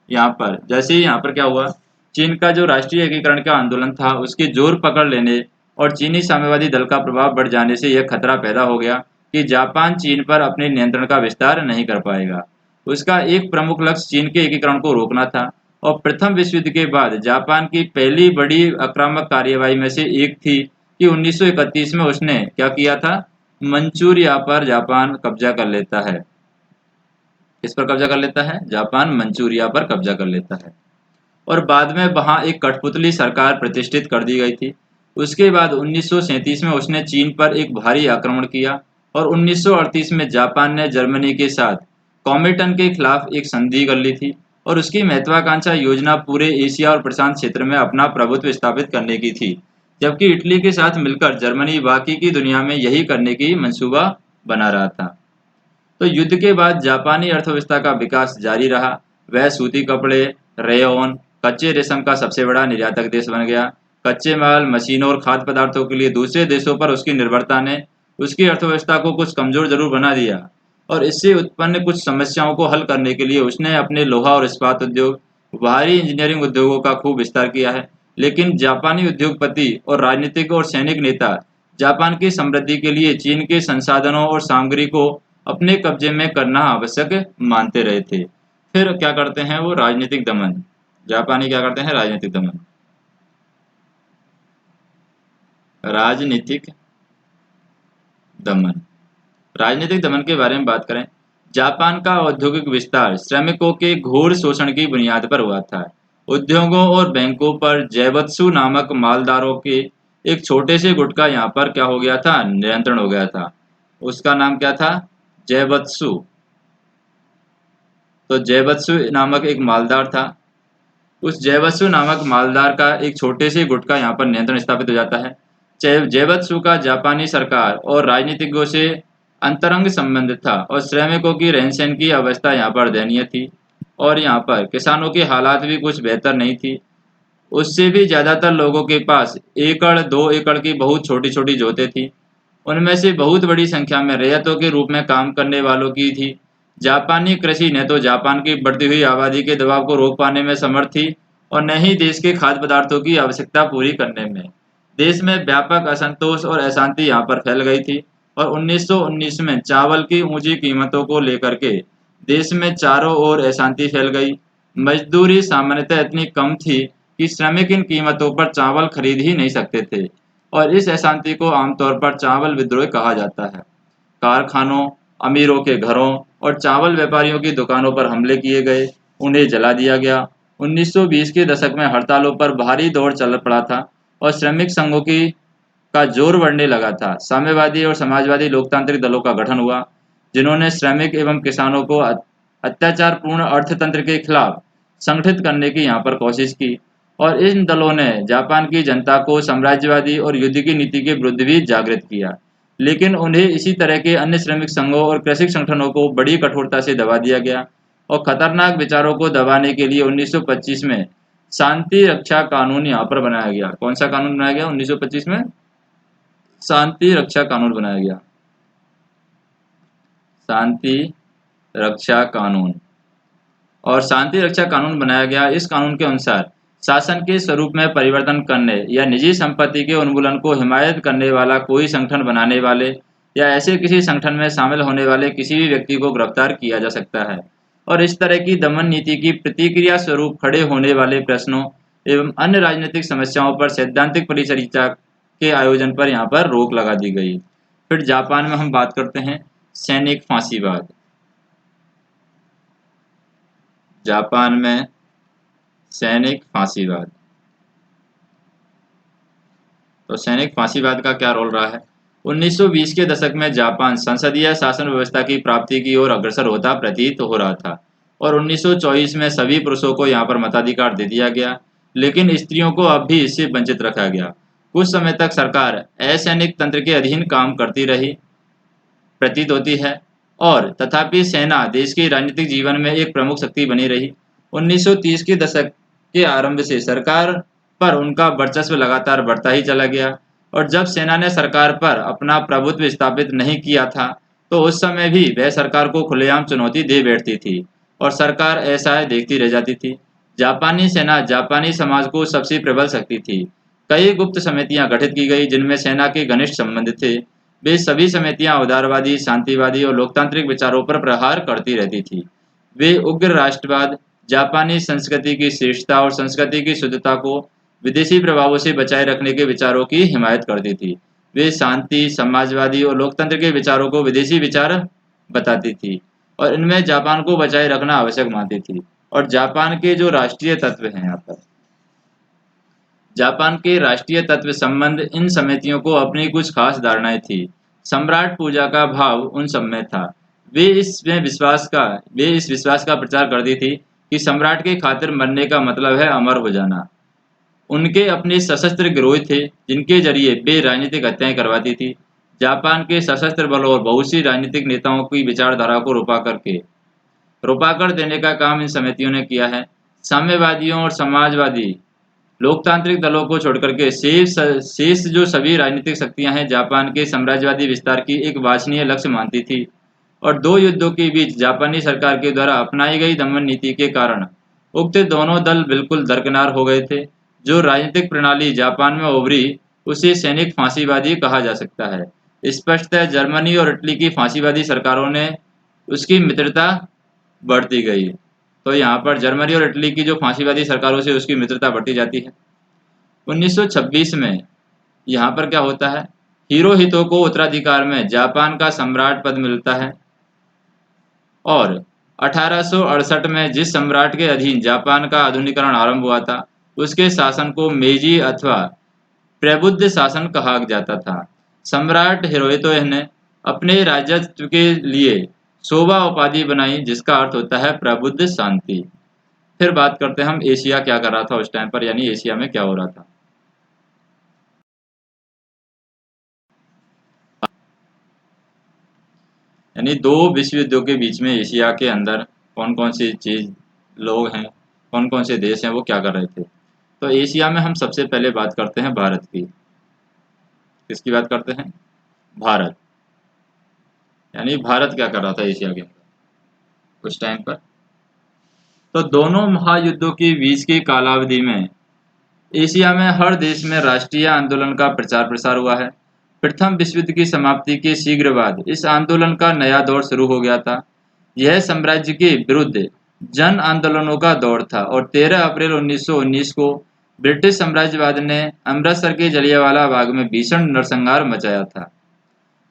यहाँ पर, जैसे ही यहाँ पर क्या हुआ, चीन का जो राष्ट्रीय एकीकरण का आंदोलन था उसके जोर पकड़ लेने और चीनी साम्यवादी दल का प्रभाव बढ़ जाने से यह खतरा पैदा हो गया कि जापान चीन पर अपने नियंत्रण का विस्तार नहीं कर पाएगा। उसका एक प्रमुख लक्ष्य चीन के एकीकरण को रोकना था, और प्रथम विश्व युद्ध के बाद जापान की पहली बड़ी आक्रामक कार्यवाही में से एक थी कि 1931 में उसने क्या किया था, मंचूरिया पर जापान कब्जा कर लेता है। किस पर कब्जा कर लेता है? जापान मंचूरिया पर कब्जा कर लेता है, और बाद में वहां एक कठपुतली सरकार प्रतिष्ठित कर दी गई थी। उसके बाद 1937 में उसने चीन पर एक भारी आक्रमण किया, और 1938 में जापान ने जर्मनी के साथ कॉमिटन के खिलाफ एक संधि कर ली थी, और उसकी महत्वाकांक्षा योजना पूरे एशिया और प्रशांत क्षेत्र में अपना प्रभुत्व स्थापित करने की थी, जबकि इटली के साथ मिलकर जर्मनी बाकी की दुनिया में यही करने की मंसूबा बना रहा था। तो युद्ध के बाद जापानी अर्थव्यवस्था का विकास जारी रहा। वह सूती कपड़े, रेयन, कच्चे रेशम का सबसे बड़ा निर्यातक देश बन गया। कच्चे माल, मशीनों और खाद्य पदार्थों के लिए दूसरे देशों पर उसकी निर्भरता ने उसकी अर्थव्यवस्था को कुछ कमजोर जरूर बना दिया, और इससे उत्पन्न कुछ समस्याओं को हल करने के लिए उसने अपने लोहा और इस्पात उद्योग, भारी इंजीनियरिंग उद्योगों का खूब विस्तार किया है। लेकिन जापानी उद्योगपति और राजनीतिक और सैनिक नेता जापान की समृद्धि के लिए चीन के संसाधनों और सामग्री को अपने कब्जे में करना आवश्यक मानते रहे थे। फिर क्या करते हैं वो, राजनीतिक दमन। जापानी क्या करते हैं? राजनीतिक दमन। राजनीतिक दमन, राजनीतिक दमन के बारे में बात करें, जापान का औद्योगिक विस्तार श्रमिकों के घोर शोषण की बुनियाद पर हुआ था। उद्योगों और बैंकों पर जैवत्सु नामक मालदारों के एक छोटे से गुट का यहाँ पर क्या हो गया था, नियंत्रण हो गया था। उसका नाम क्या था? जैवत्सु। तो जैवत्सु नामक एक मालदार था, उस जैवत्सु नामक मालदार का एक छोटे से गुट का यहाँ पर नियंत्रण स्थापित हो जाता है। जैवत्सु का जापानी सरकार और राजनीतिज्ञों से अंतरंग संबंध था, और श्रमिकों की रहन सहन की अवस्था यहाँ पर दयनीय थी। और यहाँ पर किसानों की हालात भी कुछ बेहतर नहीं थी। उससे भी ज़्यादातर लोगों के पास एकड़ 2 एकड़ की बहुत छोटी छोटी जोतें थी। उनमें से बहुत बड़ी संख्या में रैयतों के रूप में काम करने वालों की थी। जापानी कृषि न तो जापान की बढ़ती हुई आबादी के दबाव को रोक पाने में समर्थ थी और न ही देश के खाद्य पदार्थों की आवश्यकता पूरी करने में। देश में व्यापक असंतोष और अशांति यहाँ पर फैल गई थी और 1919 में चावल की ऊंची कीमतों को लेकर के देश में चारों ओर अशांति फैल गई। मजदूरी सामान्यतः इतनी कम थी कि श्रमिक इन कीमतों पर चावल खरीद ही नहीं सकते थे और इस अशांति को आमतौर पर चावल विद्रोह कहा जाता है। कारखानों, अमीरों के घरों और चावल व्यापारियों की दुकानों पर हमले किए गए, उन्हें जला दिया गया। 1920 के दशक में हड़तालों पर भारी दौर चल पड़ा था और श्रमिक संघों की का जोर बढ़ने लगा था। साम्यवादी और समाजवादी लोकतांत्रिक दलों का गठन हुआ, जिन्होंने श्रमिक एवं किसानों को अत्याचारपूर्ण अर्थतंत्र के खिलाफ संगठित करने की यहाँ पर कोशिश की और इन दलों ने जापान की जनता को साम्राज्यवादी और युद्ध की नीति के विरुद्ध भी जागृत किया। लेकिन उन्हें इसी तरह के अन्य श्रमिक संघों और कृषि संगठनों को बड़ी कठोरता से दबा दिया गया और खतरनाक विचारों को दबाने के लिए 1925 में शांति रक्षा कानून यहाँ पर बनाया गया। कौन सा कानून बनाया गया 1925 में? शांति रक्षा कानून बनाया गया। शांति रक्षा कानून। और शांति रक्षा कानून बनाया गया। इस कानून के अनुसार शासन के स्वरूप में परिवर्तन करने या निजी संपत्ति के उन्मूलन को हिमायत करने वाला कोई संगठन बनाने वाले या ऐसे किसी संगठन में शामिल होने वाले किसी भी व्यक्ति को गिरफ्तार किया जा सकता है और इस तरह की दमन नीति की प्रतिक्रिया स्वरूप खड़े होने वाले प्रश्नों एवं अन्य राजनीतिक समस्याओं पर सैद्धांतिक परिचर्चा के आयोजन पर यहाँ पर रोक लगा दी गई। फिर जापान में हम बात करते हैं सैनिक फांसीवाद। जापान में सैनिक फांसीवाद। तो सैनिक फांसीवाद का क्या रोल रहा है? 1920 के दशक में जापान संसदीय शासन व्यवस्था की प्राप्ति की ओर अग्रसर होता प्रतीत हो रहा था और 1924 में सभी पुरुषों को यहाँ पर मताधिकार दे दिया गया, लेकिन स्त्रियों को अब भी इससे वंचित रखा गया। कुछ समय तक सरकार असैनिक तंत्र के अधीन काम करती रही प्रतीत होती है और तथापि सेना देश के राजनीतिक जीवन में एक प्रमुख शक्ति बनी रही। 1930 के दशक के आरंभ से सरकार पर उनका वर्चस्व लगातार बढ़ता ही चला गया और जब सेना ने सरकार पर अपना प्रभुत्व स्थापित नहीं किया था तो उस समय भी वह सरकार को खुलेआम चुनौती दे बैठती थी और सरकार ऐसा देखती रह जाती थी। जापानी सेना जापानी समाज को सबसे प्रबल शक्ति थी। कई गुप्त समितियां गठित की गई जिनमें सेना के घनिष्ठ संबंध थे। वे सभी समितियां उदारवादी, शांतिवादी और लोकतांत्रिक विचारों पर प्रहार करती रहती थी। वे उग्र राष्ट्रवाद, जापानी संस्कृति की श्रेष्ठता और संस्कृति की शुद्धता को विदेशी प्रभावों से बचाए रखने के विचारों की हिमायत करती थी। वे शांति, समाजवादी और लोकतंत्र के विचारों को विदेशी विचार बताती थी और इनमें जापान को बचाए रखना आवश्यक मानती थी। और जापान के जो राष्ट्रीय तत्व हैं यहाँ पर, जापान के राष्ट्रीय तत्व संबंध इन समितियों को अपनी कुछ खास धारणाएं थी। सम्राट पूजा का भाव उन सब में था। वे इस विश्वास का प्रचार करती थी कि सम्राट के खातिर मरने का मतलब है अमर हो जाना। उनके अपने सशस्त्र गिरोह थे जिनके जरिए वे राजनीतिक हत्याएं करवाती थी। जापान के सशस्त्र बलों और बहुत सी राजनीतिक नेताओं की विचारधारा को रुपा कर देने का काम इन समितियों ने किया है। साम्यवादियों और समाजवादी लोकतांत्रिक दलों को छोड़कर के शेष जो सभी राजनीतिक शक्तियां हैं जापान के साम्राज्यवादी विस्तार की एक वांछनीय लक्ष्य मानती थी और दो युद्धों के बीच जापानी सरकार के द्वारा अपनाई गई दमन नीति के कारण उक्त दोनों दल बिल्कुल दरकिनार हो गए थे। जो राजनीतिक प्रणाली जापान में उभरी उसे सैनिक फांसीवादी कहा जा सकता है। स्पष्टतः जर्मनी और इटली की फांसीवादी सरकारों ने उसकी मित्रता बढ़ती गई। तो यहाँ पर जर्मनी और इटली की जो फांसीवादी सरकारों से उसकी मित्रता बढ़ती जाती है। 1926 में यहाँ पर क्या होता है, हिरोहितो को उत्तराधिकार में जापान का सम्राट पद मिलता है और 1868 में जिस सम्राट के अधीन जापान का आधुनिकीकरण आरंभ हुआ था उसके शासन को मेजी अथवा प्रबुद्ध शासन कहा जाता था। सम्राट हिरोहितो ने अपने राजत्व के लिए शोभा उपाधि बनाई जिसका अर्थ होता है प्रबुद्ध शांति। फिर बात करते हैं हम एशिया क्या कर रहा था उस टाइम पर, यानी एशिया में क्या हो रहा था। यानी दो विश्व युद्धों के बीच में एशिया के अंदर कौन कौन सी चीज लोग हैं, कौन कौन से देश हैं, वो क्या कर रहे थे। तो एशिया में हम सबसे पहले बात करते हैं भारत की। किसकी बात करते हैं? भारत। यानी भारत क्या कर रहा था एशिया के अंदर उस टाइम पर। तो दोनों महायुद्धों के बीच की कालावधि में एशिया में हर देश में राष्ट्रीय आंदोलन का प्रचार प्रसार हुआ है। प्रथम विश्व युद्ध की समाप्ति के शीघ्र बाद इस आंदोलन का नया दौर शुरू हो गया था। यह साम्राज्य के विरुद्ध जन आंदोलनों का दौर था और 13 अप्रैल 1919 को ब्रिटिश साम्राज्यवाद ने अमृतसर के जलियांवाला बाग में भीषण नरसंहार मचाया था।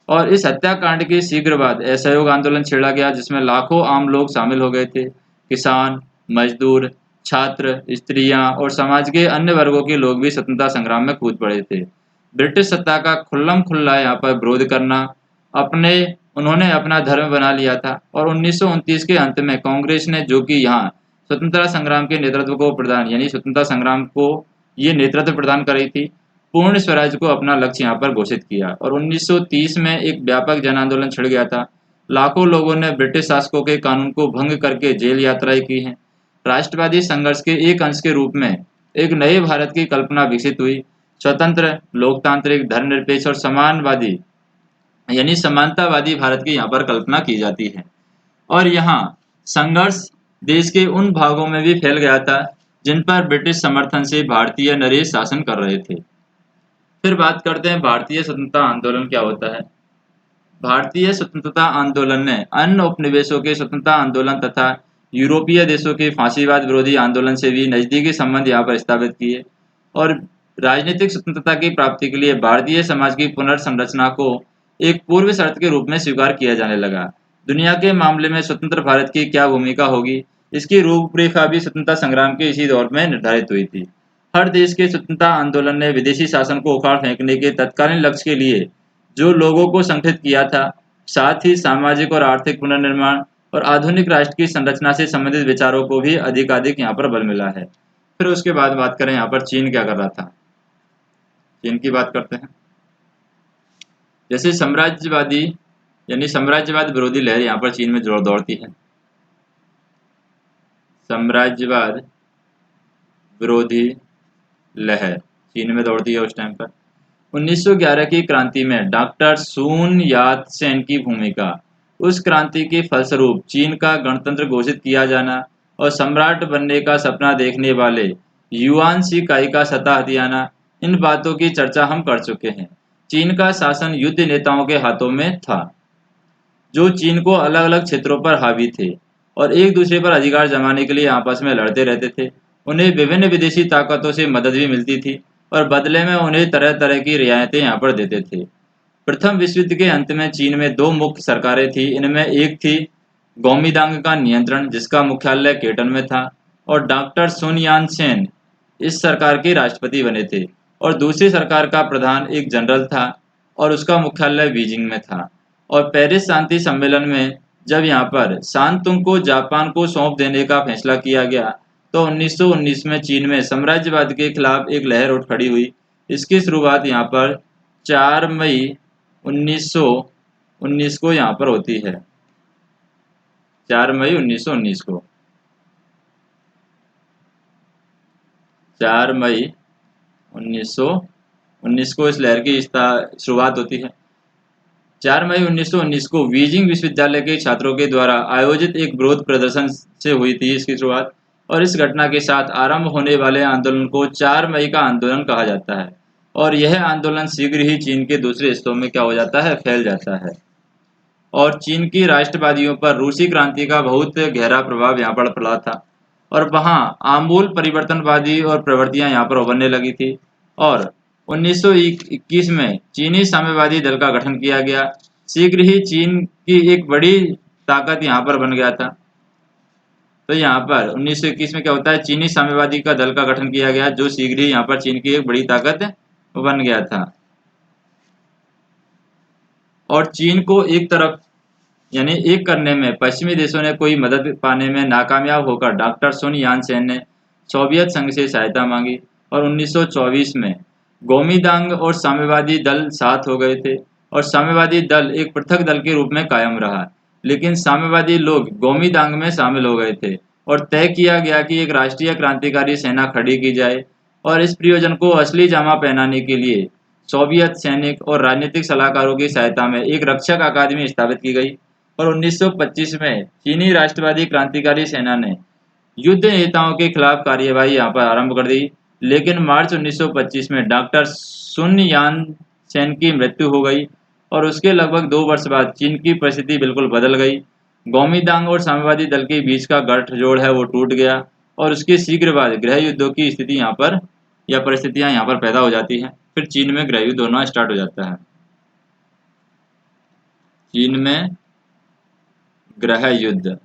और इस हत्याकांड के शीघ्र बाद असहयोग आंदोलन छेड़ा गया, जिसमें लाखों आम लोग शामिल हो गए थे। किसान, मजदूर, छात्र, स्त्रियां और समाज के अन्य वर्गों के लोग भी स्वतंत्रता संग्राम में कूद पड़े थे। ब्रिटिश सत्ता का खुल्लम खुल्ला यहाँ पर विरोध करना अपने उन्होंने अपना धर्म बना लिया था। और 1929 के अंत में कांग्रेस ने, जो कि यहाँ स्वतंत्रता संग्राम के नेतृत्व को प्रदान यानी स्वतंत्रता संग्राम को ये नेतृत्व प्रदान कर रही थी, पूर्ण स्वराज को अपना लक्ष्य यहाँ पर घोषित किया। और 1930 में एक व्यापक जन आंदोलन छिड़ गया था। लाखों लोगों ने ब्रिटिश शासकों के कानून को भंग करके जेल यात्राएं की हैं। राष्ट्रवादी संघर्ष के एक अंश के रूप में एक नए भारत की कल्पना विकसित हुई। स्वतंत्र, लोकतांत्रिक, धर्मनिरपेक्ष और समानवादी यानी समानतावादी भारत की यहाँ पर कल्पना की जाती है। और यहाँ संघर्ष देश के उन भागों में भी फैल गया था जिन पर ब्रिटिश समर्थन से भारतीय नरेश शासन कर रहे थे। फिर बात करते हैं भारतीय स्वतंत्रता आंदोलन क्या होता है। भारतीय स्वतंत्रता आंदोलन ने अन्य उपनिवेशों के स्वतंत्रता आंदोलन तथा यूरोपीय देशों के फांसीवाद विरोधी आंदोलन से भी नजदीकी संबंध यहाँ पर स्थापित किए। और राजनीतिक स्वतंत्रता की प्राप्ति के लिए भारतीय समाज की पुनर्संरचना को एक पूर्व शर्त के रूप में स्वीकार किया जाने लगा। दुनिया के मामले में स्वतंत्र भारत की क्या भूमिका होगी, इसकी रूपरेखा भी स्वतंत्रता संग्राम के इसी दौर में निर्धारित हुई थी। हर देश के स्वतंत्रता आंदोलन ने विदेशी शासन को उखाड़ फेंकने के तत्कालीन लक्ष्य के लिए जो लोगों को संगठित किया था, साथ ही सामाजिक और आर्थिक पुनर्निर्माण और आधुनिक राष्ट्र की संरचना से संबंधित विचारों को भी अधिकाधिक यहाँ पर बल मिला है। फिर उसके बाद बात करें यहाँ पर चीन क्या कर रहा था। चीन की बात करते हैं। जैसे साम्राज्यवादी यानी साम्राज्यवाद विरोधी लहर यहाँ पर चीन में जोर दौड़ती है। साम्राज्यवाद विरोधी लहर चीन में दौड़ती है उस टाइम पर। 1911 की क्रांति में डॉक्टर सून यात सेन की भूमिका, उस क्रांति के फलस्वरूप चीन का गणतंत्र घोषित किया जाना और सम्राट बनने का सपना देखने वाले युआन शी काई का सत्ता हथियाना, इन बातों की चर्चा हम कर चुके हैं। चीन का शासन युद्ध नेताओं के हाथों में था, जो चीन को अलग अलग क्षेत्रों पर हावी थे और एक दूसरे पर अधिकार जमाने के लिए आपस में लड़ते रहते थे। उन्हें विभिन्न विदेशी ताकतों से मदद भी मिलती थी और बदले में उन्हें तरह तरह की रियायतें यहाँ पर देते थे। प्रथम विश्व युद्ध के अंत में चीन में दो मुख्य सरकारें थी। इनमें एक थी गोमिदांग का नियंत्रण, जिसका मुख्यालय केटन में था और डॉक्टर सुन यान सेन इस सरकार के राष्ट्रपति बने थे। और दूसरी सरकार का प्रधान एक जनरल था और उसका मुख्यालय बीजिंग में था। और पेरिस शांति सम्मेलन में जब यहाँ पर शांतुंग को जापान को सौंप देने का फैसला किया गया, तो 1919 में चीन में साम्राज्यवाद के खिलाफ एक लहर उठ खड़ी हुई। इसकी शुरुआत यहाँ पर 4 मई 1919 को यहाँ पर होती है। 4 मई 1919 को 4 मई 1919 को इस लहर की शुरुआत होती है। 4 मई 1919 को बीजिंग विश्वविद्यालय के छात्रों के द्वारा आयोजित एक विरोध प्रदर्शन से हुई थी इसकी शुरुआत। और इस घटना के साथ आरंभ होने वाले आंदोलन को 4 मई का आंदोलन कहा जाता है। और यह आंदोलन शीघ्र ही चीन के दूसरे हिस्सों में क्या हो जाता है, फैल जाता है। और चीन की राष्ट्रवादियों पर रूसी क्रांति का बहुत गहरा प्रभाव यहाँ पर पड़ा था और वहाँ आमूल परिवर्तनवादी और प्रवृत्तियां यहाँ पर उभरने लगी थी। और 1921 में चीनी साम्यवादी दल का गठन किया गया। शीघ्र ही चीन की एक बड़ी ताकत यहाँ पर बन गया था। तो यहाँ पर 1921 में क्या होता है, चीनी साम्यवादी का दल का गठन किया गया, जो शीघ्र ही यहाँ पर चीन की एक बड़ी ताकत बन गया था। और चीन को एक तरफ यानी एक करने में पश्चिमी देशों ने कोई मदद पाने में नाकामयाब होकर डॉक्टर सुन यान सेन ने सोवियत संघ से सहायता मांगी। और 1924 में गोमिदांग और साम्यवादी दल साथ हो गए थे और साम्यवादी दल एक पृथक दल के रूप में कायम रहा, लेकिन साम्यवादी लोग गोमिदांग में शामिल हो गए थे और तय किया गया कि एक राष्ट्रीय क्रांतिकारी सेना खड़ी की जाए और इस प्रयोजन को असली जामा पहनाने के लिए सोवियत सैनिक और राजनीतिक सलाहकारों की सहायता में एक रक्षक अकादमी स्थापित की गई। और 1925 में चीनी राष्ट्रवादी क्रांतिकारी सेना ने युद्ध नेताओं के खिलाफ कार्यवाही यहाँ पर आरंभ कर दी। लेकिन मार्च 1925 में डॉक्टर सुन यान सेन की मृत्यु हो गई और उसके लगभग 2 वर्ष बाद चीन की परिस्थिति बिल्कुल बदल गई। गोमीदांग और साम्यवादी दल के बीच का गठजोड़ है वो टूट गया और उसके शीघ्र बाद गृह युद्धों की स्थिति यहाँ पर या परिस्थितियां यहाँ पर पैदा हो जाती हैं। फिर चीन में गृह युद्ध होना स्टार्ट हो जाता है। चीन में गृह युद्ध,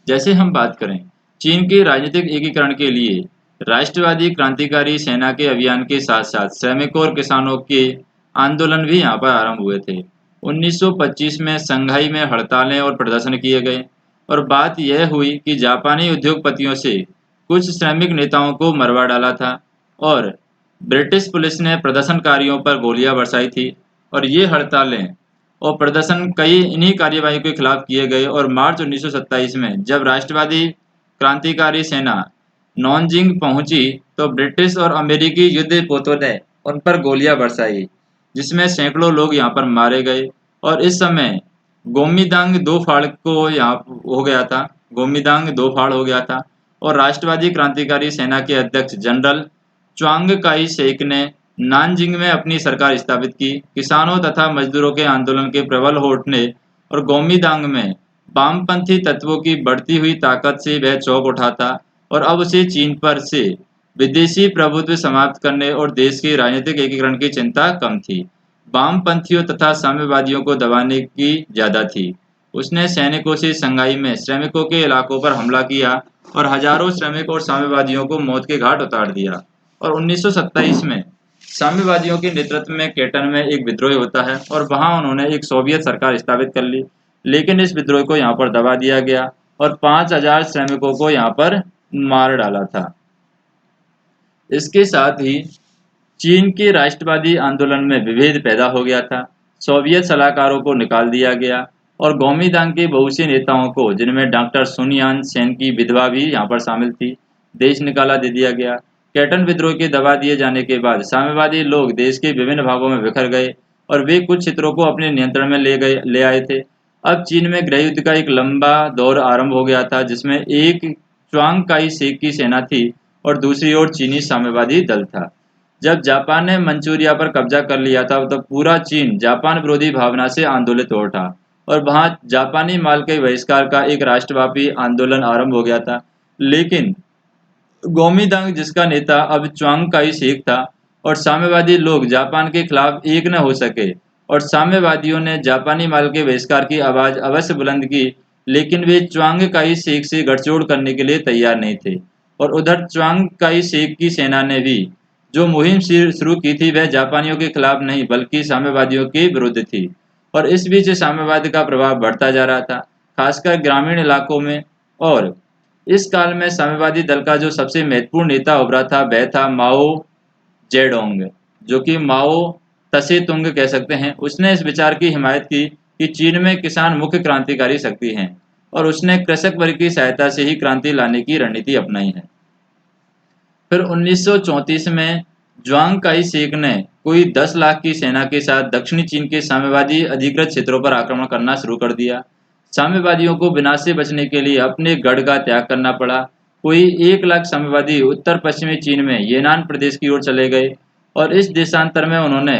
जैसे हम बात करें चीन के राजनीतिक एकीकरण के लिए राष्ट्रवादी क्रांतिकारी सेना के अभियान के साथ साथ श्रमिकों और किसानों के आंदोलन भी यहाँ पर आरंभ हुए थे। 1925 में संघाई में हड़तालें और प्रदर्शन किए गए और बात यह हुई कि जापानी उद्योगपतियों से कुछ श्रमिक नेताओं को मरवा डाला था और ब्रिटिश पुलिस ने प्रदर्शनकारियों पर गोलियां बरसाई थी। और ये हड़तालें और प्रदर्शन कई इन्हीं कार्यवाही के खिलाफ किए गए और मार्च 1927 में जब राष्ट्रवादी क्रांतिकारी सेना नॉनजिंग पहुंची तो ब्रिटिश और अमेरिकी युद्धपोतों ने उन पर गोलियां बरसाई जिसमें सैकड़ों लोग यहाँ पर मारे गए। और इस समय गोमीदांग दो फाड़ को यहाँ हो गया था गोमीदांग दो फाड़ हो गया था और राष्ट्रवादी क्रांतिकारी सेना के अध्यक्ष जनरल च्वांग काई शेक ने नानजिंग में अपनी सरकार स्थापित की। किसानों तथा मजदूरों के आंदोलन के प्रबल हो उठने और गोमीदांग में वामपंथी तत्वों की बढ़ती हुई ताकत से वह चौंक उठा था और अब उसे चीन पर से विदेशी प्रभुत्व समाप्त करने और देश के राजनीतिक एकीकरण की चिंता कम थी, वामपंथियों तथा साम्यवादियों को दबाने की ज्यादा थी। उसने सैनिकों से संघाई में श्रमिकों के इलाकों पर हमला किया और हजारों श्रमिक और साम्यवादियों को मौत के घाट उतार दिया। और 1927 में साम्यवादियों के नेतृत्व में केटन में एक विद्रोह होता है और वहां उन्होंने एक सोवियत सरकार स्थापित कर ली। लेकिन इस विद्रोह को यहाँ पर दबा दिया गया और 5000 श्रमिकों को यहाँ पर मार डाला था। इसके साथ ही चीन के राष्ट्रवादी आंदोलन में विभेद पैदा हो गया था। सोवियत सलाहकारों को निकाल दिया गया और गोमीदांग के बहुत से नेताओं को, जिनमें डॉक्टर सुन यान सेन की विधवा भी यहाँ पर शामिल थी, देश निकाला दे दिया गया। कैटन विद्रोह के दबा दिए जाने के बाद साम्यवादी लोग देश के विभिन्न भागों में बिखर गए और वे कुछ क्षेत्रों को अपने नियंत्रण में ले आए थे। अब चीन में गृह युद्ध का एक लंबा दौर आरंभ हो गया था जिसमें एक च्वांग काई शेक की सेना थी और दूसरी ओर चीनी साम्यवादी दल था। जब जापान ने मंचूरिया पर कब्जा कर लिया था तब पूरा चीन जापान विरोधी भावना से आंदोलित हो उठा और वहां जापानी माल के बहिष्कार का एक राष्ट्रव्यापी आंदोलन आरंभ हो गया था। लेकिन गोमीदांग, जिसका नेता अब च्वांग काई शेक था, और साम्यवादी लोग जापान के खिलाफ एक न हो सके और साम्यवादियों ने जापानी माल के बहिष्कार की आवाज अवश्य बुलंद की, लेकिन वे च्वांग काई शेक से गठजोड़ करने के लिए तैयार नहीं थे। और उधर च्वांग काई शेक की सेना ने भी जो मुहिम शुरू की थी वह जापानियों के खिलाफ नहीं बल्कि साम्यवादियों के विरुद्ध थी। और इस बीच साम्यवाद का प्रभाव बढ़ता जा रहा था, खासकर ग्रामीण इलाकों में। और इस काल में साम्यवादी दल का जो सबसे महत्वपूर्ण नेता उभरा था वह था माओ जेडोंग, जो कि माओ तसे तुंग कह सकते हैं। उसने इस विचार की हिमायत की कि चीन में किसान मुख्य क्रांतिकारी शक्ति हैं और उसने कृषक वर्ग की सहायता से ही क्रांति लाने की रणनीति अपनाई है। फिर 1934 में ज्वांग काई शेक ने कोई 10 लाख की सेना के साथ दक्षिणी चीन के साम्यवादी अधिकृत क्षेत्रों पर आक्रमण करना शुरू कर दिया। साम्यवादियों को विनाश से बचने के लिए अपने गढ़ का त्याग करना पड़ा। कोई 1 लाख साम्यवादी उत्तर पश्चिमी चीन में येनान प्रदेश की ओर चले गए और इस देशांतर में उन्होंने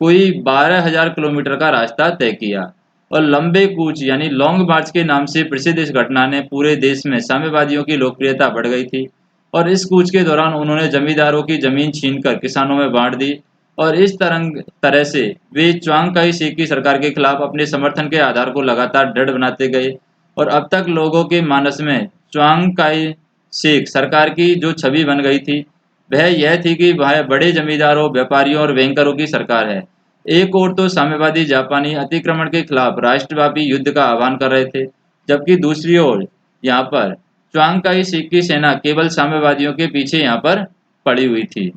कोई 12,000 किलोमीटर का रास्ता तय किया। और लंबे कूच यानी लॉन्ग मार्च के नाम से प्रसिद्ध इस घटना ने पूरे देश में साम्यवादियों की लोकप्रियता बढ़ गई थी। और इस कूच के दौरान उन्होंने जमींदारों की जमीन छीनकर किसानों में बांट दी और इस तरह से वे च्वांग काई शेक की सरकार के खिलाफ अपने समर्थन के आधार को लगातार दृढ़ बनाते गए। और अब तक लोगों के मानस में च्वांग काई शेक सरकार की जो छवि बन गई थी वह यह थी कि वह बड़े जमींदारों, व्यापारियों और बैंकरों की सरकार है। एक ओर तो साम्यवादी जापानी अतिक्रमण के खिलाफ राष्ट्रव्यापी युद्ध का आह्वान कर रहे थे, जबकि दूसरी ओर यहाँ पर च्वांग काई शेक की सेना केवल साम्यवादियों के पीछे यहाँ पर पड़ी हुई थी।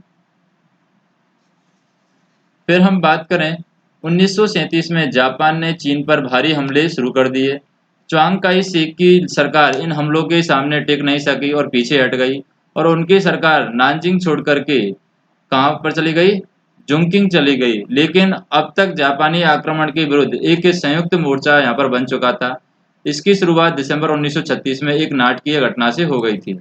फिर हम बात करें 1937 में जापान ने चीन पर भारी हमले शुरू कर दिए। च्वांग काई शेक की सरकार इन हमलों के सामने टिक नहीं सकी और पीछे हट गई, और उनकी सरकार नानजिंग छोड़ करके कहाँ पर चली गई? जुंगकिंग चली गई। लेकिन अब तक जापानी आक्रमण के विरुद्ध एक संयुक्त मोर्चा यहाँ पर बन चुका था। इसकी शुरुआत दिसंबर 1936 में एक नाटकीय घटना से हो गई थी।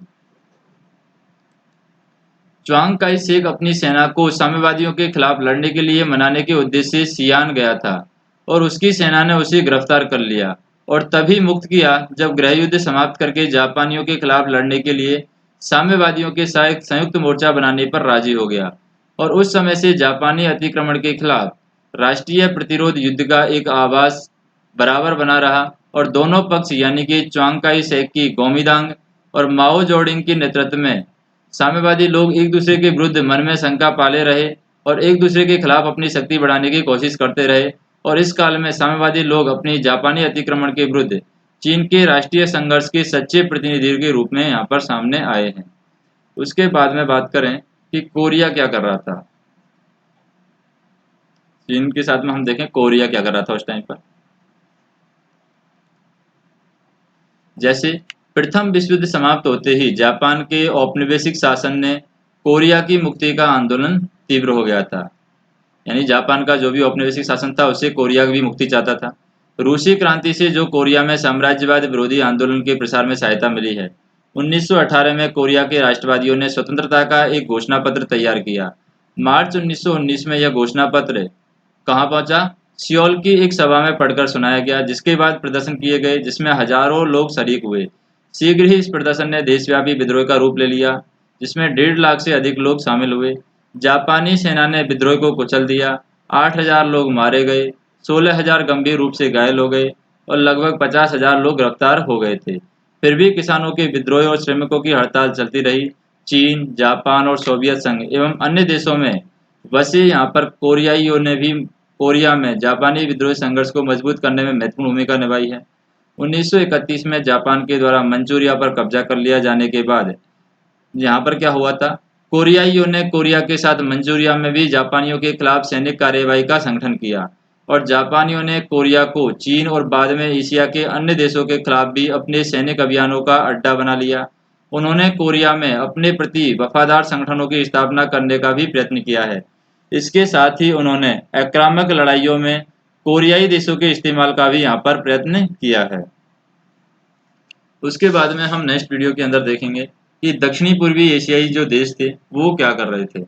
च्वांग काई शेक अपनी सेना को साम्यवादियों के खिलाफ लड़ने के लिए मनाने के उद्देश्य से सियान गया था, और उसकी सेना ने उसे गिरफ्तार कर लिया और तभी मुक्त किया जब गृह युद्ध समाप्त करके जापानियों के खिलाफ लड़ने के लिए साम्यवादियों के साथ एक संयुक्त मोर्चा बनाने पर राजी हो गया। और उस समय से जापानी अतिक्रमण के खिलाफ राष्ट्रीय प्रतिरोध युद्ध का एक आवाज बराबर बना रहा, और दोनों पक्ष यानी कि च्वांग काई शेक की गोमिदांग और माओ जोडिंग के नेतृत्व में साम्यवादी लोग एक दूसरे के विरुद्ध मन में शंका पाले रहे और एक दूसरे के खिलाफ अपनी शक्ति बढ़ाने की कोशिश करते रहे। और इस काल में साम्यवादी लोग अपनी जापानी अतिक्रमण के विरुद्ध चीन के राष्ट्रीय संघर्ष के सच्चे प्रतिनिधि के रूप में यहाँ पर सामने आए हैं। उसके बाद में बात करें कि कोरिया क्या कर रहा था। चीन के साथ में हम देखें कोरिया क्या कर रहा था उस टाइम पर। जैसे प्रथम विश्व युद्ध समाप्त होते ही जापान के औपनिवेशिक शासन ने कोरिया की मुक्ति का आंदोलन तीव्र हो गया था, यानी जापान का जो भी औपनिवेशिक शासन था उससे कोरिया की भी मुक्ति चाहता था। रूसी क्रांति से जो कोरिया में साम्राज्यवाद विरोधी आंदोलन के प्रसार में सहायता मिली है। 1918 में कोरिया के राष्ट्रवादियों ने स्वतंत्रता का एक घोषणा पत्र तैयार किया। मार्च 1919 में यह घोषणा पत्र कहाँ पहुंचा? सियोल की एक सभा में पढ़कर सुनाया गया, जिसके बाद प्रदर्शन किए गए जिसमें हजारों लोग शरीक हुए। शीघ्र ही इस प्रदर्शन ने देशव्यापी विद्रोह का रूप ले लिया, जिसमें 1.5 लाख से अधिक लोग शामिल हुए। जापानी सेना ने विद्रोह को कुचल दिया। 8,000 लोग मारे गए, 16,000 गंभीर रूप से घायल हो गए और लगभग 50,000 लोग गिरफ्तार हो गए थे। फिर भी किसानों के विद्रोह और श्रमिकों की हड़ताल चलती रही। चीन, जापान और सोवियत संघ एवं अन्य देशों में वैसे यहाँ पर कोरियाइयों ने भी कोरिया में जापानी विद्रोह संघर्ष को मजबूत करने में महत्वपूर्ण भूमिका निभाई है। 1931 में जापान के द्वारा मंचूरिया पर कब्जा कर लिया जाने के बाद यहाँ पर क्या हुआ था? कोरियाइयों ने कोरिया के साथ मंचूरिया में भी जापानियों के खिलाफ सैनिक कार्यवाही का संगठन किया, और जापानियों ने कोरिया को चीन और बाद में एशिया के अन्य देशों के खिलाफ भी अपने सैनिक अभियानों का अड्डा बना लिया। उन्होंने कोरिया में अपने प्रति वफादार संगठनों की स्थापना करने का भी प्रयत्न किया है। इसके साथ ही उन्होंने आक्रामक लड़ाइयों में कोरियाई देशों के इस्तेमाल का भी यहाँ पर प्रयत्न किया है। उसके बाद में हम नेक्स्ट वीडियो के अंदर देखेंगे कि दक्षिणी पूर्वी एशियाई जो देश थे वो क्या कर रहे थे।